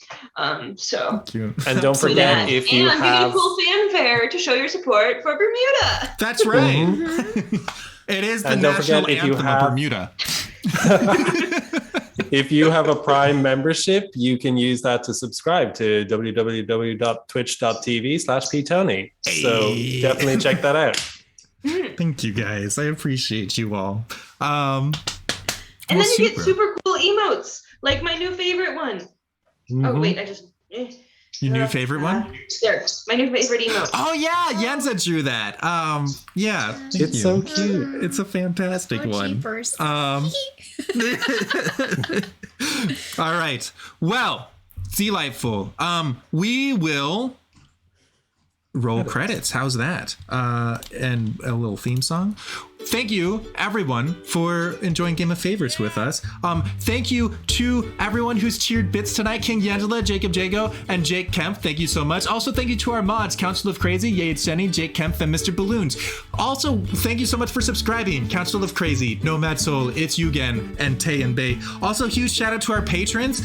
So
and don't forget, if you
and
have
a cool fanfare to show your support for Bermuda.
That's right. It is the national anthem of Bermuda.
If you have a Prime membership, you can use that to subscribe to www.twitch.tv/ptony. So definitely check that out.
Thank you guys. I appreciate you all.
And then you get super cool emotes, like my new favorite one. Oh wait, I just
your new favorite one?
There, my new favorite emote.
Oh yeah, Yenza drew that. Yeah,
it's so cute.
It's a fantastic one. All right. Well, delightful. We will roll credits. How's that? And a little theme song. Thank you, everyone, for enjoying Game of Favorites with us. Thank you to everyone who's cheered bits tonight. King Yangela, Jacob Jago, and Jake Kemp. Thank you so much. Also, thank you to our mods, Council of Crazy, Yade Senny, Jake Kemp, and Mr. Balloons. Also, thank you so much for subscribing, Council of Crazy, Nomad Soul, It's Yugen, and Tay and Bay. Also, huge shout out to our patrons,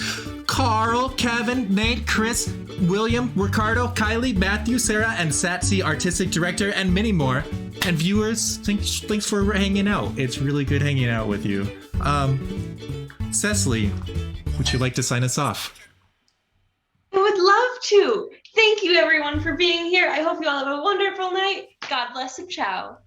Carl, Kevin, Nate, Chris, William, Ricardo, Kylie, Matthew, Sarah, and Satsy, Artistic Director, and many more. And viewers, thanks for hanging out. It's really good hanging out with you. Cecily, would you like to sign us off?
I would love to. Thank you, everyone, for being here. I hope you all have a wonderful night. God bless and ciao.